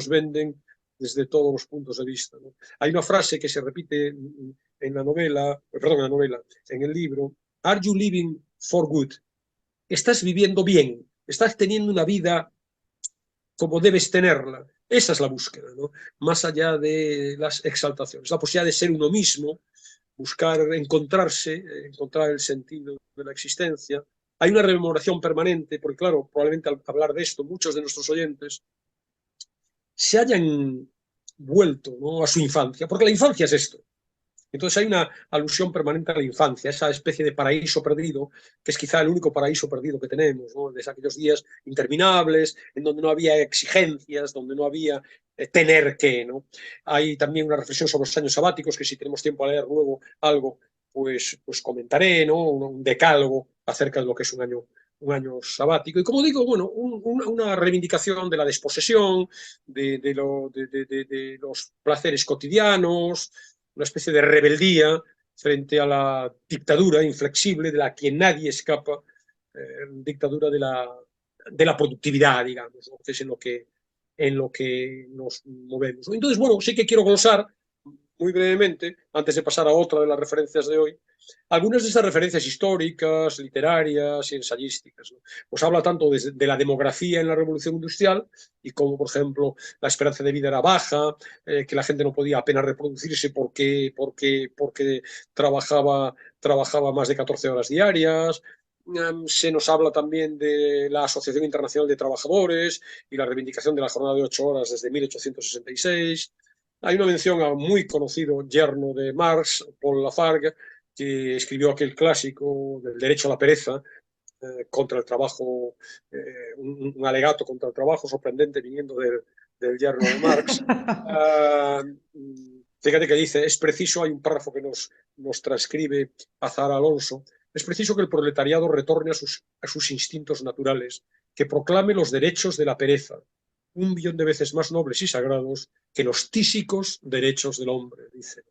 C: venden desde todos los puntos de vista, ¿no? Hay una frase que se repite en la novela, perdón, en la novela, en el libro: "Are you living for good?". ¿Estás viviendo bien? ¿Estás teniendo una vida como debes tenerla? Esa es la búsqueda, ¿no? Más allá de las exaltaciones, la posibilidad de ser uno mismo, buscar encontrarse, encontrar el sentido de la existencia. Hay una rememoración permanente, porque claro, probablemente al hablar de esto, muchos de nuestros oyentes se hayan vuelto, ¿no?, a su infancia, porque la infancia es esto. Entonces hay una alusión permanente a la infancia, esa especie de paraíso perdido, que es quizá el único paraíso perdido que tenemos, ¿no? Desde aquellos días interminables, en donde no había exigencias, donde no había tener que, ¿no? Hay también una reflexión sobre los años sabáticos, que si tenemos tiempo a leer luego algo, pues comentaré, ¿no? Un decálogo acerca de lo que es un año sabático. Y como digo, bueno, una reivindicación de la desposesión, de los placeres cotidianos, una especie de rebeldía frente a la dictadura inflexible de la que nadie escapa, dictadura de la productividad, digamos, ¿no? Que es en lo que nos movemos. Entonces, bueno, sí que quiero glosar muy brevemente, antes de pasar a otra de las referencias de hoy, algunas de estas referencias históricas, literarias y ensayísticas, ¿no? Pues habla tanto de la demografía en la Revolución Industrial y cómo, por ejemplo, la esperanza de vida era baja, que la gente no podía apenas reproducirse porque trabajaba más de 14 horas diarias. Se nos habla también de la Asociación Internacional de Trabajadores y la reivindicación de la jornada de 8 horas desde 1866. Hay una mención a un muy conocido yerno de Marx, Paul Lafargue, que escribió aquel clásico del derecho a la pereza, contra el trabajo, un alegato contra el trabajo sorprendente viniendo del yerno de Marx. Fíjate que dice, es preciso, hay un párrafo que nos transcribe Azar Alonso, es preciso que el proletariado retorne a sus instintos naturales, que proclame los derechos de la pereza, 1.000.000 de veces más nobles y sagrados que los tísicos derechos del hombre, dice.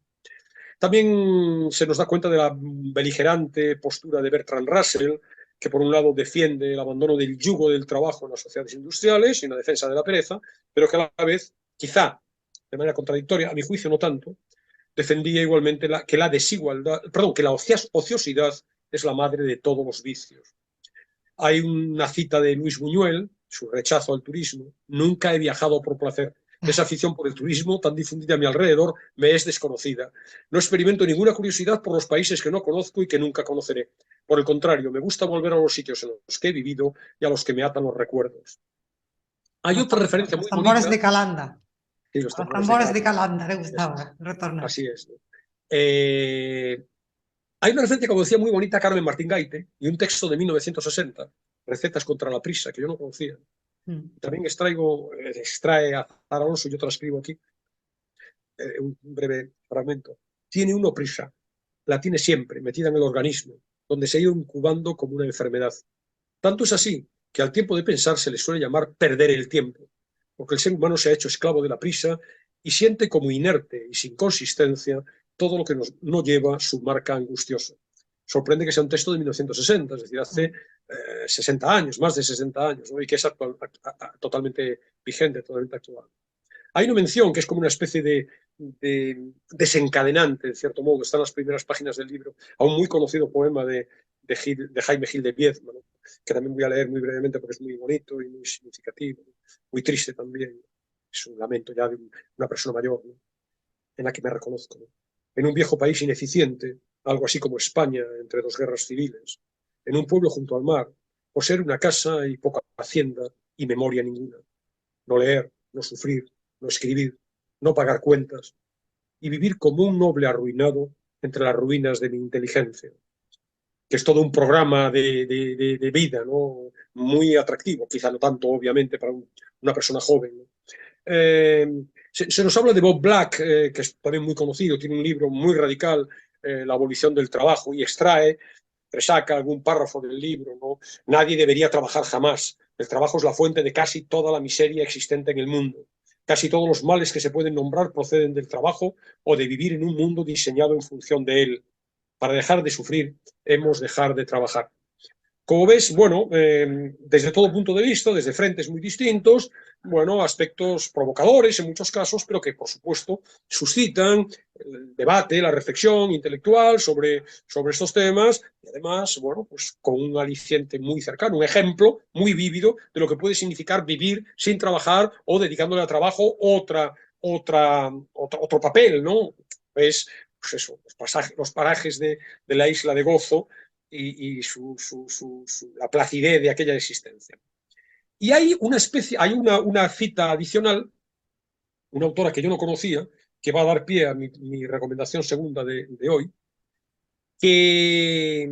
C: También se nos da cuenta de la beligerante postura de Bertrand Russell, que por un lado defiende el abandono del yugo del trabajo en las sociedades industriales y una defensa de la pereza, pero que a la vez, quizá de manera contradictoria, a mi juicio no tanto, defendía igualmente que la ociosidad es la madre de todos los vicios. Hay una cita de Luis Buñuel, su rechazo al turismo: nunca he viajado por placer, Esa afición por el turismo tan difundida a mi alrededor me es desconocida. No experimento ninguna curiosidad por los países que no conozco y que nunca conoceré. Por el contrario, me gusta volver a los sitios en los que he vivido y a los que me atan los recuerdos. Hay otra referencia
B: Los
C: muy
B: tambores
C: bonita.
B: de Calanda.
C: Sí, los
B: Los
C: tambores de
B: tambores de
C: Calanda.
B: Calanda, le gustaba retornar.
C: Así es. Hay una referencia, como decía, muy bonita a Carmen Martín Gaite y un texto de 1960, Recetas contra la prisa, que yo no conocía. También extrae a Zara Alonso, yo transcribo aquí un breve fragmento. Tiene uno prisa, la tiene siempre, metida en el organismo, donde se ha ido incubando como una enfermedad. Tanto es así que al tiempo de pensar se le suele llamar perder el tiempo, porque el ser humano se ha hecho esclavo de la prisa y siente como inerte y sin consistencia todo lo que no lleva su marca angustiosa. Sorprende que sea un texto de 1960, es decir, hace 60 años, más de 60 años, ¿no? Y que es totalmente vigente, totalmente actual. Hay una mención que es como una especie de desencadenante, en cierto modo, está en las primeras páginas del libro, a un muy conocido poema de Jaime Gil de Viedma, ¿no? Que también voy a leer muy brevemente porque es muy bonito y muy significativo, muy triste también. Es un lamento ya de una persona mayor, ¿no? En la que me reconozco, ¿no? En un viejo país ineficiente, algo así como España entre dos guerras civiles, en un pueblo junto al mar, poseer una casa y poca hacienda y memoria ninguna, no leer, no sufrir, no escribir, no pagar cuentas y vivir como un noble arruinado entre las ruinas de mi inteligencia, que es todo un programa de vida, ¿no? Muy atractivo, quizá no tanto, obviamente, para una persona joven, ¿no? Se nos habla de Bob Black, que es también muy conocido, tiene un libro muy radical, La abolición del trabajo, y resaca algún párrafo del libro, ¿no? Nadie debería trabajar jamás. El trabajo es la fuente de casi toda la miseria existente en el mundo. Casi todos los males que se pueden nombrar proceden del trabajo o de vivir en un mundo diseñado en función de él. Para dejar de sufrir, hemos de dejar de trabajar. Como ves, bueno, desde todo punto de vista, desde frentes muy distintos, bueno, aspectos provocadores en muchos casos, pero que por supuesto suscitan el debate, la reflexión intelectual sobre estos temas y además, bueno, pues con un aliciente muy cercano, un ejemplo muy vívido de lo que puede significar vivir sin trabajar o dedicándole al trabajo otro papel, ¿no? Es, pues eso, los parajes de la isla de Gozo y la placidez de aquella existencia. Y hay una cita adicional, una autora que yo no conocía, que va a dar pie a mi recomendación segunda de hoy, que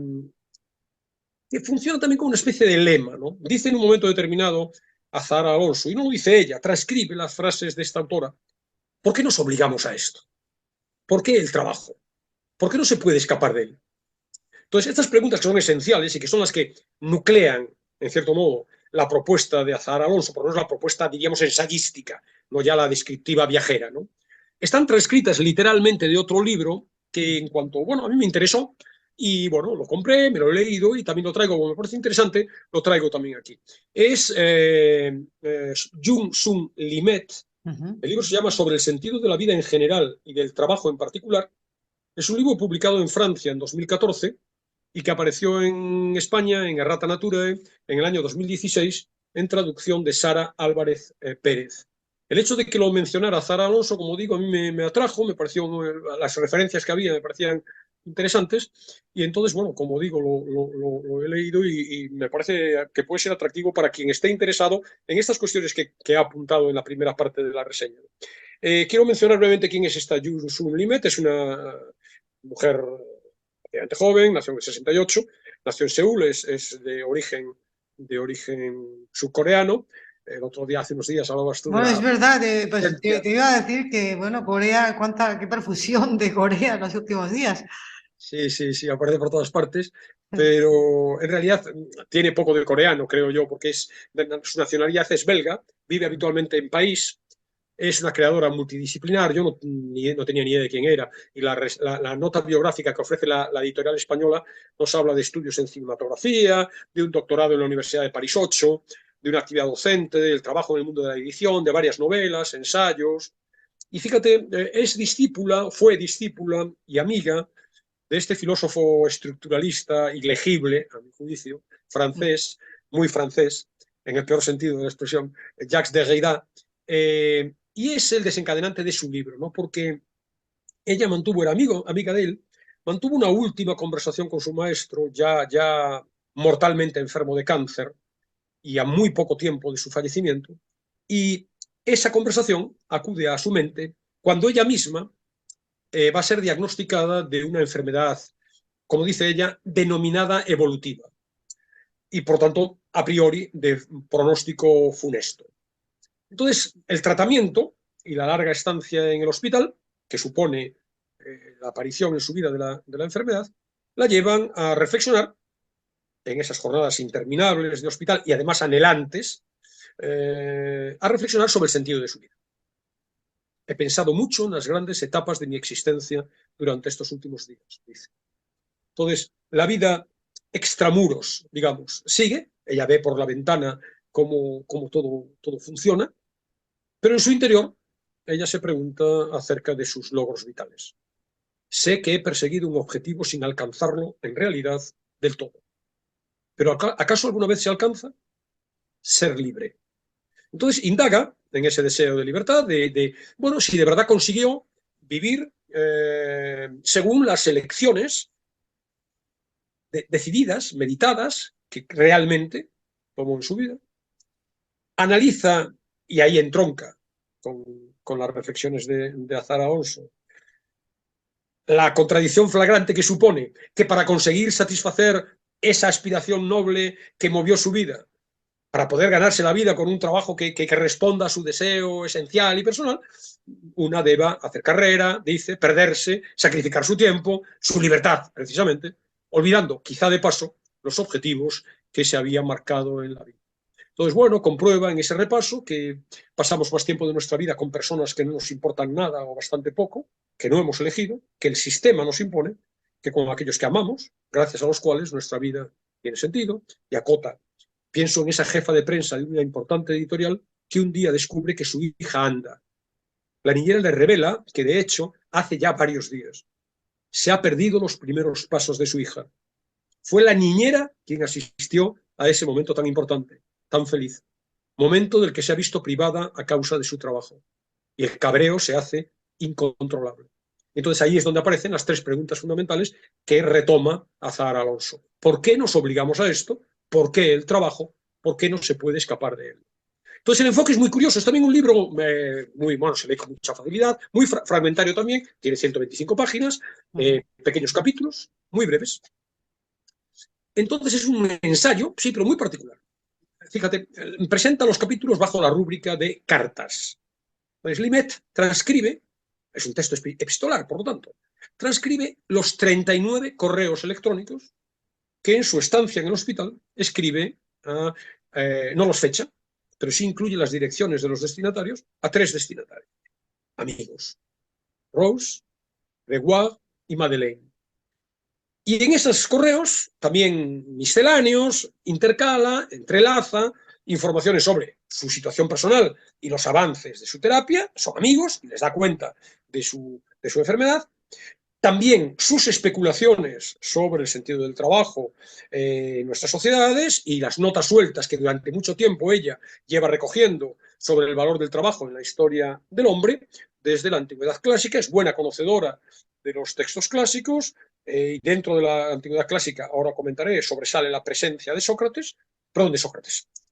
C: funciona también como una especie de lema, ¿no? Dice en un momento determinado a Zara Alonso, y no lo dice ella, transcribe las frases de esta autora: ¿por qué nos obligamos a esto? ¿Por qué el trabajo? ¿Por qué no se puede escapar de él? Entonces, estas preguntas que son esenciales y que son las que nuclean, en cierto modo, la propuesta de Azahara Alonso, por lo menos la propuesta, diríamos, ensayística, no ya la descriptiva viajera, ¿no? Están transcritas literalmente de otro libro que, en cuanto, bueno, a mí me interesó y, bueno, lo compré, me lo he leído y también lo traigo, como me parece interesante, lo traigo también aquí. Es Jung Sun Limet. El libro se llama Sobre el sentido de la vida en general y del trabajo en particular. Es un libro publicado en Francia en 2014 y que apareció en España, en Errata Naturae, en el año 2016, en traducción de Sara Álvarez Pérez. El hecho de que lo mencionara Zara Alonso, como digo, a mí me atrajo, me pareció, las referencias que había me parecían interesantes, y entonces, bueno, como digo, lo he leído y me parece que puede ser atractivo para quien esté interesado en estas cuestiones que he apuntado en la primera parte de la reseña. Quiero mencionar brevemente quién es esta Jung Sun Limet. Es una mujer relativamente joven, nació en el 68, nació en Seúl, es de origen surcoreano. El otro día, hace unos días, hablabas tú de
B: Bueno, es
C: la
B: verdad, pues
C: presencia.
B: te iba a decir que, bueno, Corea, qué perfusión de Corea en los últimos días.
C: Sí, sí, sí, aparece por todas partes, pero en realidad tiene poco de coreano, creo yo, porque su nacionalidad es belga, vive habitualmente en París. Es una creadora multidisciplinar, yo no tenía ni idea de quién era, y la nota biográfica que ofrece la editorial española nos habla de estudios en cinematografía, de un doctorado en la Universidad de París 8, de una actividad docente, del trabajo en el mundo de la edición, de varias novelas, ensayos. Y fíjate, fue discípula y amiga de este filósofo estructuralista y legible, a mi juicio, muy francés, en el peor sentido de la expresión, Jacques Derrida, Y es el desencadenante de su libro, ¿no? Porque ella era amiga de él, mantuvo una última conversación con su maestro, ya mortalmente enfermo de cáncer y a muy poco tiempo de su fallecimiento, y esa conversación acude a su mente cuando ella misma va a ser diagnosticada de una enfermedad, como dice ella, denominada evolutiva, y por tanto, a priori, de pronóstico funesto. Entonces, el tratamiento y la larga estancia en el hospital, que supone la aparición en su vida de la enfermedad, la llevan a reflexionar en esas jornadas interminables de hospital y además anhelantes, a reflexionar sobre el sentido de su vida. He pensado mucho en las grandes etapas de mi existencia durante estos últimos días, dice. Entonces, la vida extramuros, digamos, sigue, ella ve por la ventana cómo todo funciona, pero en su interior ella se pregunta acerca de sus logros vitales. Sé que he perseguido un objetivo sin alcanzarlo en realidad del todo. ¿Pero acaso alguna vez se alcanza? Ser libre. Entonces indaga en ese deseo de libertad, bueno, si de verdad consiguió vivir según las elecciones decididas, meditadas, que realmente tomó en su vida. Analiza, y ahí entronca con las reflexiones de Azar Alonso, la contradicción flagrante que supone que para conseguir satisfacer esa aspiración noble que movió su vida, para poder ganarse la vida con un trabajo que responda a su deseo esencial y personal, una deba hacer carrera, dice, perderse, sacrificar su tiempo, su libertad, precisamente, olvidando, quizá de paso, los objetivos que se habían marcado en la vida. Entonces, bueno, comprueba en ese repaso que pasamos más tiempo de nuestra vida con personas que no nos importan nada o bastante poco, que no hemos elegido, que el sistema nos impone, que con aquellos que amamos, gracias a los cuales nuestra vida tiene sentido, y acota. Pienso en esa jefa de prensa de una importante editorial que un día descubre que su hija anda. La niñera le revela que, de hecho, hace ya varios días se ha perdido los primeros pasos de su hija. Fue la niñera quien asistió a ese momento tan importante, tan feliz, momento del que se ha visto privada a causa de su trabajo. Y el cabreo se hace incontrolable. Entonces ahí es donde aparecen las tres preguntas fundamentales que retoma Azar Alonso. ¿Por qué nos obligamos a esto? ¿Por qué el trabajo? ¿Por qué no se puede escapar de él? Entonces el enfoque es muy curioso, es también un libro muy, bueno, se lee con mucha facilidad, muy fragmentario también, tiene 125 páginas, pequeños capítulos, muy breves. Entonces es un ensayo, sí, pero muy particular. Fíjate, presenta los capítulos bajo la rúbrica de cartas. Pues Limet transcribe, es un texto epistolar, por lo tanto, transcribe los 39 correos electrónicos que en su estancia en el hospital escribe, no los fecha, pero sí incluye las direcciones de los destinatarios a 3 destinatarios, amigos, Rose, Gregoire y Madeleine. Y en esos correos, también misceláneos, intercala, entrelaza informaciones sobre su situación personal y los avances de su terapia, son amigos y les da cuenta de su enfermedad. También sus especulaciones sobre el sentido del trabajo en nuestras sociedades y las notas sueltas que durante mucho tiempo ella lleva recogiendo sobre el valor del trabajo en la historia del hombre desde la antigüedad clásica. Es buena conocedora de los textos clásicos y dentro de la antigüedad clísica, ahora comentaré, sobresale la presencia de Sócrates,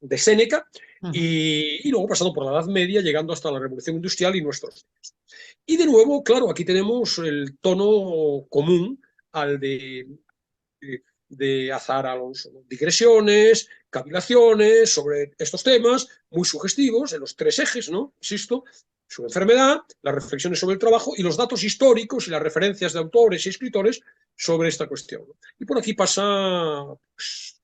C: de Séneca, y luego pasando por la Edad Media, llegando hasta la Revolución Industrial y nuestros días. Y de nuevo, claro, aquí tenemos el tono común al de Azar Alonso, ¿no? Digresiones, cavilaciones sobre estos temas, muy sugestivos, en los 3 ejes, ¿no? Insisto, su enfermedad, las reflexiones sobre el trabajo y los datos históricos y las referencias de autores y escritores sobre esta cuestión, ¿no? Y por aquí pasa pues,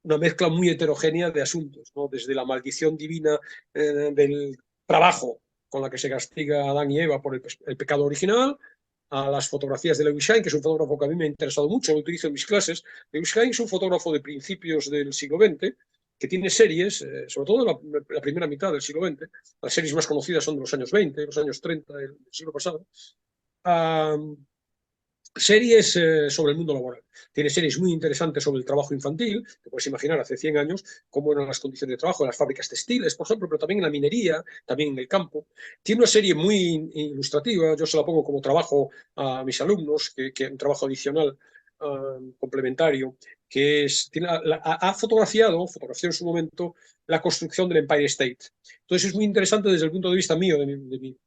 C: una mezcla muy heterogénea de asuntos, ¿no? Desde la maldición divina del trabajo con la que se castiga a Adán y Eva por el pecado original, a las fotografías de Lewis Hine, que es un fotógrafo que a mí me ha interesado mucho, lo utilizo en mis clases. Lewis Hine es un fotógrafo de principios del siglo XX, que tiene series, sobre todo la primera mitad del siglo XX, las series más conocidas son de los años 20, los años 30 del siglo pasado, Series sobre el mundo laboral. Tiene series muy interesantes sobre el trabajo infantil. Te puedes imaginar hace 100 años cómo eran las condiciones de trabajo en las fábricas textiles, por ejemplo, pero también en la minería, también en el campo. Tiene una serie muy ilustrativa. Yo se la pongo como trabajo a mis alumnos, que un trabajo adicional, complementario, que es, ha fotografiado en su momento la construcción del Empire State. Entonces es muy interesante desde el punto de vista mío, de mi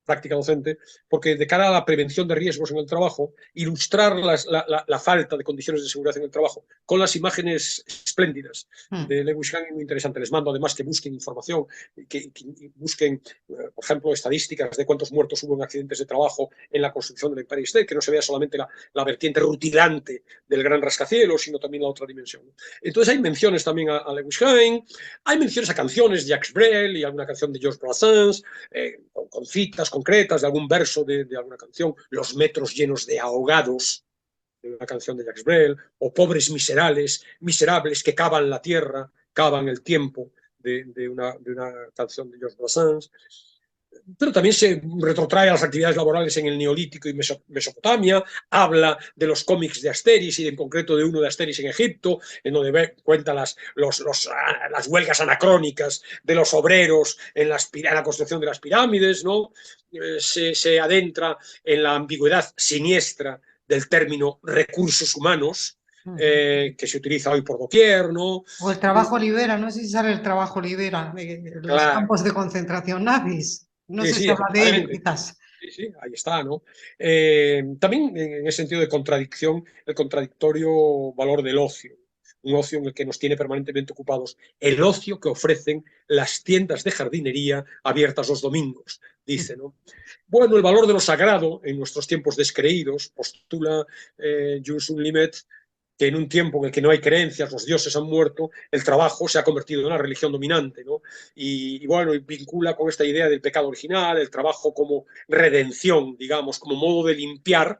C: práctica docente, porque de cara a la prevención de riesgos en el trabajo, ilustrar la falta de condiciones de seguridad en el trabajo con las imágenes espléndidas de Lewis Hang es muy interesante. Les mando además que busquen información, que busquen, por ejemplo, estadísticas de cuántos muertos hubo en accidentes de trabajo en la construcción del Empire State, que no se vea solamente la vertiente rutilante del gran rascacielos, sino también la otra dimensión. Entonces hay menciones también a Lewis Hang, hay menciones a canciones de Jacques Brel y alguna canción de Georges Brassens, con citas concretas de algún verso de alguna canción, Los metros llenos de ahogados, de una canción de Jacques Brel, o Pobres miserables que cavan la tierra, cavan el tiempo, de una canción de Georges Brassens. Pero también se retrotrae a las actividades laborales en el Neolítico y Mesopotamia, habla de los cómics de Asterix y en concreto de uno de Asterix en Egipto, en donde cuenta las huelgas anacrónicas de los obreros en la construcción de las pirámides, ¿no? Se adentra en la ambigüedad siniestra del término recursos humanos, que se utiliza hoy por doquier, ¿no?
B: O el trabajo libera, no sé si sale el trabajo libera, los
C: Claro.
B: campos de concentración nazis. No
C: Sí,
B: sé
C: sí,
B: si habla de ello,
C: efectivamente.
B: quizás.
C: Sí, sí, ahí está, ¿no? También en ese sentido de contradicción, el contradictorio valor del ocio, un ocio en el que nos tiene permanentemente ocupados, el ocio que ofrecen las tiendas de jardinería abiertas los domingos, dice, ¿no? Bueno, el valor de lo sagrado en nuestros tiempos descreídos, postula Jules Unlimet, que en un tiempo en el que no hay creencias, los dioses han muerto, el trabajo se ha convertido en una religión dominante, ¿no? Y bueno, vincula con esta idea del pecado original, el trabajo como redención, digamos, como modo de limpiar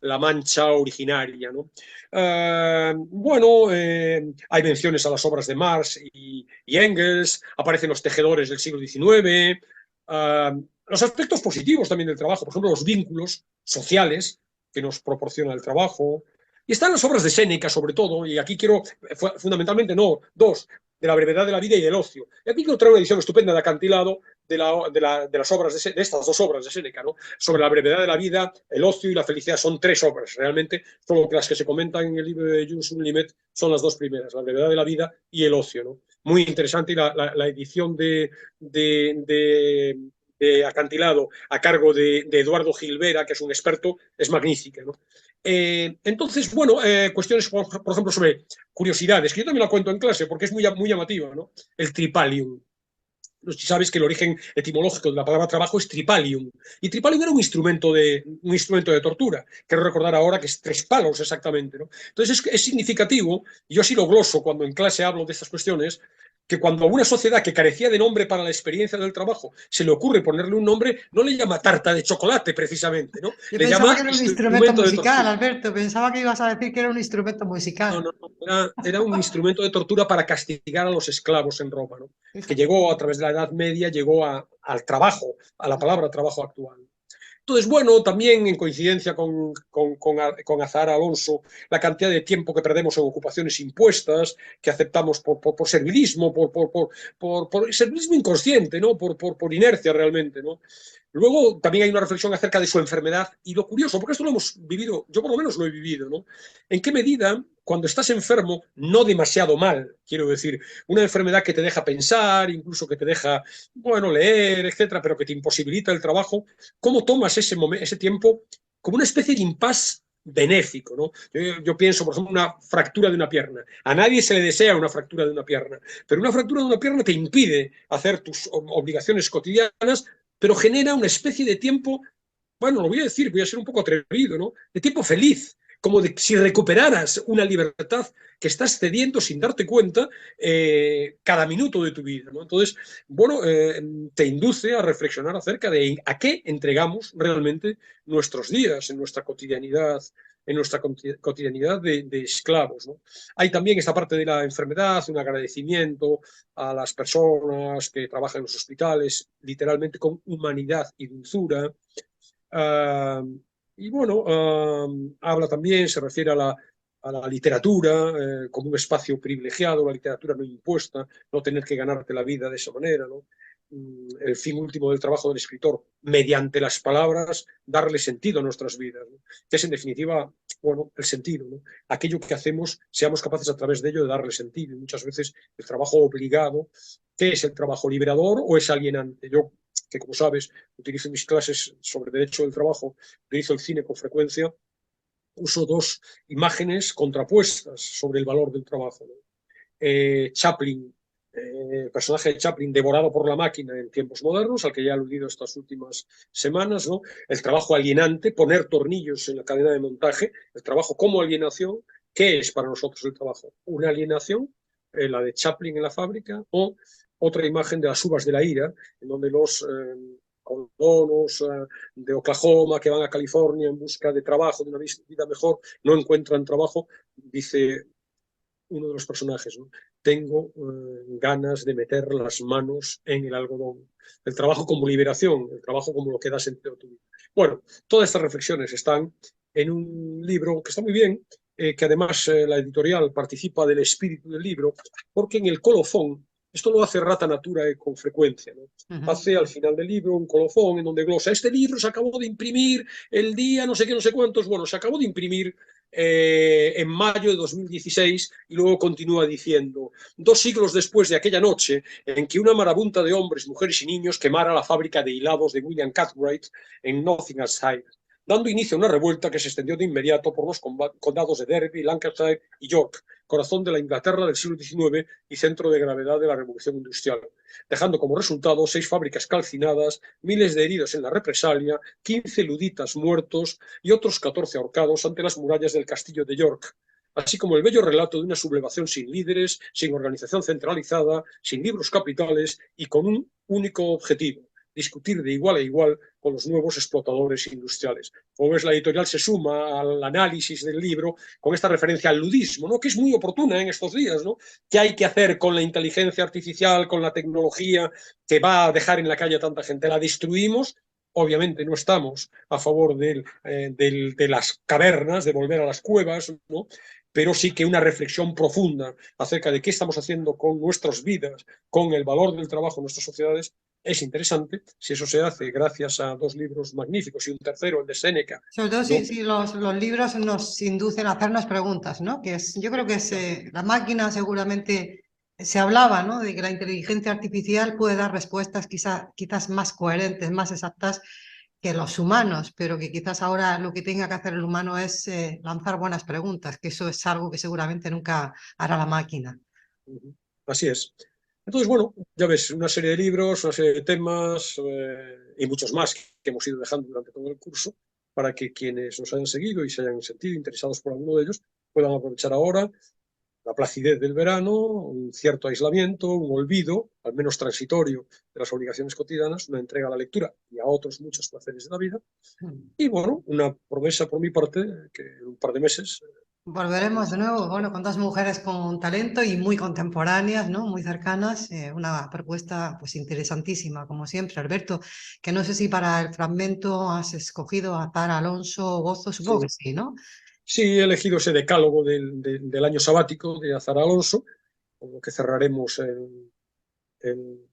C: la mancha originaria, ¿no? Hay menciones a las obras de Marx y Engels, aparecen los tejedores del siglo XIX, los aspectos positivos también del trabajo, por ejemplo, los vínculos sociales que nos proporciona el trabajo, y están las obras de Séneca, sobre todo, y aquí quiero, fundamentalmente, dos, de la brevedad de la vida y del ocio. Y aquí quiero traer una edición estupenda de Acantilado de las obras de estas dos obras de Séneca, ¿no? Sobre la brevedad de la vida, el ocio y la felicidad. Son tres obras, realmente, solo que las que se comentan en el libro de Jules Unlimet son las dos primeras, la brevedad de la vida y el ocio, ¿no? Muy interesante, y la edición de Acantilado a cargo de Eduardo Gilbera, que es un experto, es magnífica, ¿no? Entonces, bueno, cuestiones, por ejemplo, sobre curiosidades, que yo también la cuento en clase porque es muy llamativa, ¿no? El tripalium. No sé si sabes que el origen etimológico de la palabra trabajo es tripalium. Y tripalium era un instrumento de tortura. Quiero recordar ahora que es 3 palos exactamente, ¿no? Entonces es significativo, y yo así lo gloso cuando en clase hablo de estas cuestiones, que cuando a una sociedad que carecía de nombre para la experiencia del trabajo se le ocurre ponerle un nombre, no le llama tarta de chocolate precisamente, ¿no?
B: Yo
C: Le
B: pensaba
C: llama
B: que era un instrumento
C: instrumento de
B: musical,
C: tortura.
B: Alberto. Pensaba que ibas a decir que era un instrumento
C: No,
B: musical.
C: no, era un instrumento de tortura para castigar a los esclavos en Roma, ¿no? Que llegó a través de la Edad Media, llegó al trabajo, a la palabra trabajo actual. Entonces, bueno, también en coincidencia con Azahar Alonso, la cantidad de tiempo que perdemos en ocupaciones impuestas, que aceptamos por servilismo, por servilismo inconsciente, ¿no? Por inercia realmente, ¿no? Luego también hay una reflexión acerca de su enfermedad y lo curioso, porque esto lo hemos vivido, yo por lo menos lo he vivido, ¿no? ¿En qué medida cuando estás enfermo, no demasiado mal, quiero decir, una enfermedad que te deja pensar, incluso que te deja, bueno, leer, etcétera, pero que te imposibilita el trabajo, cómo tomas ese tiempo como una especie de impasse benéfico, ¿no? Yo pienso, por ejemplo, una fractura de una pierna. A nadie se le desea una fractura de una pierna, pero una fractura de una pierna te impide hacer tus obligaciones cotidianas, pero genera una especie de tiempo, bueno, lo voy a decir, voy a ser un poco atrevido, ¿no? De tiempo feliz, como de si recuperaras una libertad que estás cediendo sin darte cuenta cada minuto de tu vida, ¿no? Entonces, bueno, te induce a reflexionar acerca de a qué entregamos realmente nuestros días en nuestra cotidianidad de esclavos, ¿no? Hay también esta parte de la enfermedad, un agradecimiento a las personas que trabajan en los hospitales, literalmente con humanidad y dulzura. Y bueno, habla también, se refiere a la literatura como un espacio privilegiado, la literatura no impuesta, no tener que ganarte la vida de esa manera, ¿no? El fin último del trabajo del escritor, mediante las palabras, darle sentido a nuestras vidas, ¿no? Que es en definitiva, bueno, el sentido, ¿no? Aquello que hacemos, seamos capaces a través de ello de darle sentido. Y muchas veces el trabajo obligado, ¿qué es el trabajo liberador o es alienante? Yo, que como sabes, utilizo en mis clases sobre derecho del trabajo, utilizo el cine con frecuencia, uso dos imágenes contrapuestas sobre el valor del trabajo, ¿no? Chaplin, el personaje de Chaplin devorado por la máquina en tiempos modernos, al que ya he aludido estas últimas semanas, ¿no? El trabajo alienante, poner tornillos en la cadena de montaje, el trabajo como alienación. ¿Qué es para nosotros el trabajo? Una alienación, la de Chaplin en la fábrica, o otra imagen de las uvas de la ira, en donde los colonos de Oklahoma que van a California en busca de trabajo, de una vida mejor, no encuentran trabajo, dice uno de los personajes, ¿no? Tengo ganas de meter las manos en el algodón. El trabajo como liberación, el trabajo como lo que da sentido a tu vida. Bueno, todas estas reflexiones están en un libro que está muy bien, que además la editorial participa del espíritu del libro, porque en el colofón, esto lo hace Rata Natura con frecuencia, ¿no? Hace al final del libro un colofón en donde glosa, este libro se acabó de imprimir el día no sé qué, no sé cuántos, bueno, se acabó de imprimir en mayo de 2016 y luego continúa diciendo, 2 siglos después de aquella noche en que una marabunta de hombres, mujeres y niños quemara la fábrica de hilados de William Cartwright en Nottinghamshire, dando inicio a una revuelta que se extendió de inmediato por los condados de Derby, Lancashire y York, corazón de la Inglaterra del siglo XIX y centro de gravedad de la Revolución Industrial, dejando como resultado 6 fábricas calcinadas, miles de heridos en la represalia, 15 luditas muertos y otros 14 ahorcados ante las murallas del castillo de York, así como el bello relato de una sublevación sin líderes, sin organización centralizada, sin libros capitales y con un único objetivo: discutir de igual a igual con los nuevos explotadores industriales. Como ves, la editorial se suma al análisis del libro con esta referencia al ludismo, ¿no? Que es muy oportuna en estos días, ¿no? ¿Qué hay que hacer con la inteligencia artificial, con la tecnología que va a dejar en la calle a tanta gente? ¿La destruimos? Obviamente no estamos a favor de las cavernas, de volver a las cuevas, ¿no? Pero sí que una reflexión profunda acerca de qué estamos haciendo con nuestras vidas, con el valor del trabajo en nuestras sociedades, es interesante. Si eso se hace gracias a 2 libros magníficos y un tercero, el de Séneca.
B: Sobre todo
C: ¿No?
B: si los libros nos inducen a hacernos preguntas, ¿no? Que es, yo creo que es, la máquina seguramente se hablaba, ¿no? De que la inteligencia artificial puede dar respuestas quizás más coherentes, más exactas que los humanos, pero que quizás ahora lo que tenga que hacer el humano es lanzar buenas preguntas, que eso es algo que seguramente nunca hará la máquina.
C: Así es. Entonces, bueno, ya ves, una serie de libros, una serie de temas y muchos más que hemos ido dejando durante todo el curso para que quienes nos hayan seguido y se hayan sentido interesados por alguno de ellos puedan aprovechar ahora la placidez del verano, un cierto aislamiento, un olvido, al menos transitorio, de las obligaciones cotidianas, una entrega a la lectura y a otros muchos placeres de la vida. Y bueno, una promesa por mi parte, que en un par de meses.
B: Volveremos de nuevo, bueno, con 2 mujeres con talento y muy contemporáneas, ¿no? Muy cercanas, una propuesta pues interesantísima, como siempre, Alberto, que no sé si para el fragmento has escogido a Zara Alonso Gozo, supongo que
C: Sí,
B: sí, ¿no?
C: sí, he elegido ese decálogo del año sabático de Azar Alonso, con lo que cerraremos el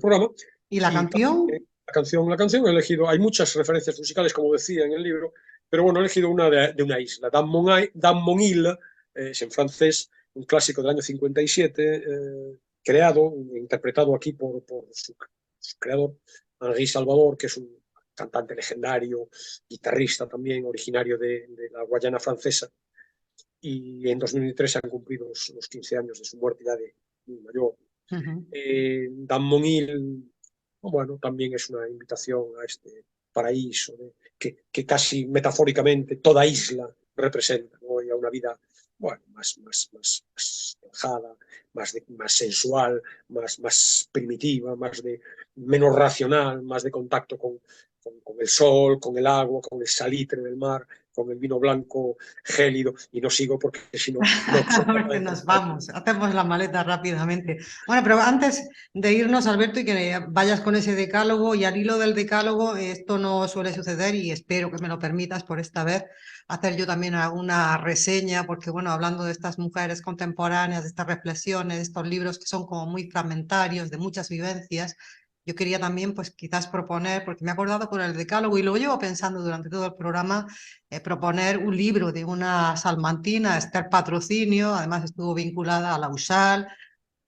C: programa.
B: ¿Y la
C: Y
B: canción?
C: la canción he elegido, hay muchas referencias musicales, como decía en el libro, pero bueno, he elegido una de una isla, Damonil, es en francés, un clásico del año 57, creado, interpretado aquí por su creador, Henri Salvador, que es un cantante legendario, guitarrista también, originario de la Guayana francesa, y en 2003 se han cumplido los 15 años de su muerte ya de mayor.
B: Ujú.
C: Dan Monil, bueno, también es una invitación a este paraíso que casi metafóricamente toda isla representa, ¿no? Y a una vida, bueno, más relajada, más sensual, más primitiva, menos racional, más de contacto con el sol, con el agua, con el salitre del mar, con el vino blanco gélido, y no sigo porque si no...
B: Porque nos vamos, hacemos la maleta rápidamente. Bueno, pero antes de irnos, Alberto, y que vayas con ese decálogo, y al hilo del decálogo, esto no suele suceder y espero que me lo permitas por esta vez, hacer yo también alguna reseña, porque bueno, hablando de estas mujeres contemporáneas, de estas reflexiones, de estos libros que son como muy fragmentarios, de muchas vivencias, yo quería también, pues quizás proponer, porque me he acordado con el decálogo y lo llevo pensando durante todo el programa, proponer un libro de una salmantina, Esther Patrocinio, además estuvo vinculada a la USAL,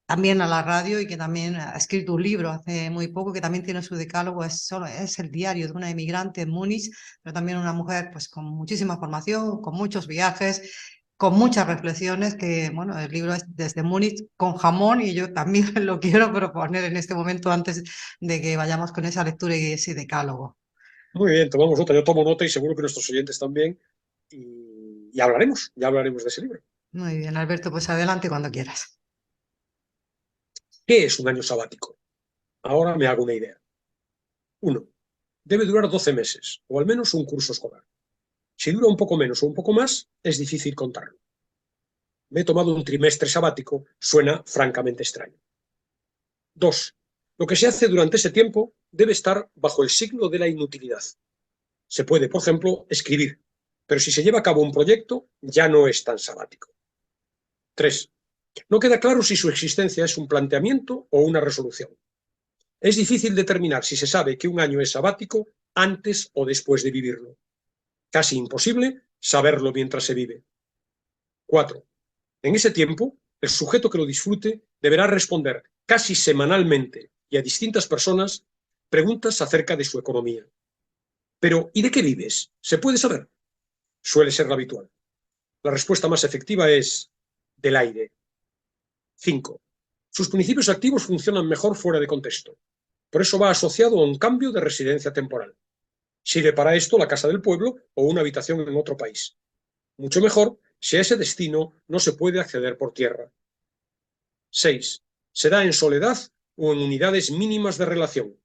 B: también a la radio, y que también ha escrito un libro hace muy poco, que también tiene su decálogo, es el diario de una emigrante en Múnich, pero también una mujer pues con muchísima formación, con muchos viajes, con muchas reflexiones, que bueno, el libro es Desde Múnich con jamón, y yo también lo quiero proponer en este momento antes de que vayamos con esa lectura y ese decálogo.
C: Muy bien, tomamos nota, yo tomo nota y seguro que nuestros oyentes también, y ya hablaremos de ese libro.
B: Muy bien, Alberto, pues adelante cuando quieras.
C: ¿Qué es un año sabático? Ahora me hago una idea. 1. Debe durar 12 meses, o al menos un curso escolar. Si dura un poco menos o un poco más, es difícil contarlo. Me he tomado un trimestre sabático, suena francamente extraño. 2. Lo que se hace durante ese tiempo debe estar bajo el signo de la inutilidad. Se puede, por ejemplo, escribir, pero si se lleva a cabo un proyecto, ya no es tan sabático. 3. No queda claro si su existencia es un planteamiento o una resolución. Es difícil determinar si se sabe que un año es sabático antes o después de vivirlo. Casi imposible saberlo mientras se vive. 4. En ese tiempo, el sujeto que lo disfrute deberá responder casi semanalmente y a distintas personas preguntas acerca de su economía. Pero, ¿y de qué vives? ¿Se puede saber? Suele ser la habitual. La respuesta más efectiva es del aire. 5. Sus principios activos funcionan mejor fuera de contexto. Por eso va asociado a un cambio de residencia temporal. Sirve para esto la casa del pueblo o una habitación en otro país. Mucho mejor si a ese destino no se puede acceder por tierra. 6. Se da en soledad o en unidades mínimas de relación,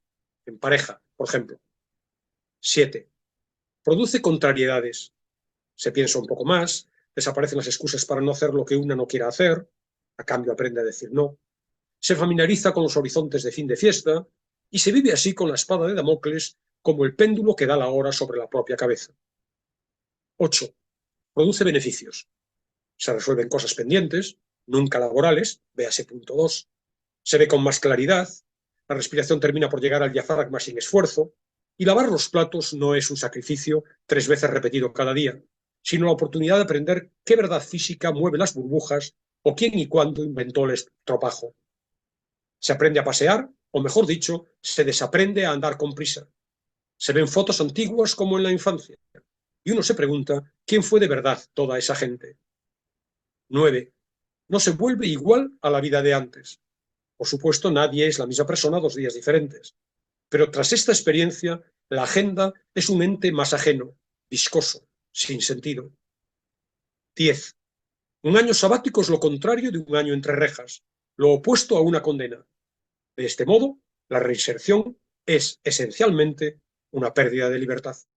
C: en pareja, por ejemplo. 7. Produce contrariedades. Se piensa un poco más, desaparecen las excusas para no hacer lo que una no quiera hacer, a cambio aprende a decir no. Se familiariza con los horizontes de fin de fiesta y se vive así con la espada de Damocles como el péndulo que da la hora sobre la propia cabeza. 8. Produce beneficios. Se resuelven cosas pendientes, nunca laborales, véase punto 2. Se ve con más claridad, la respiración termina por llegar al diafragma sin esfuerzo, y lavar los platos no es un sacrificio 3 veces repetido cada día, sino la oportunidad de aprender qué verdad física mueve las burbujas o quién y cuándo inventó el estropajo. Se aprende a pasear, o mejor dicho, se desaprende a andar con prisa. Se ven fotos antiguas como en la infancia, y uno se pregunta quién fue de verdad toda esa gente. 9. No se vuelve igual a la vida de antes. Por supuesto, nadie es la misma persona 2 días diferentes. Pero tras esta experiencia, la agenda es un ente más ajeno, viscoso, sin sentido. 10. Un año sabático es lo contrario de un año entre rejas, lo opuesto a una condena. De este modo, la reinserción es esencialmente una pérdida de libertad.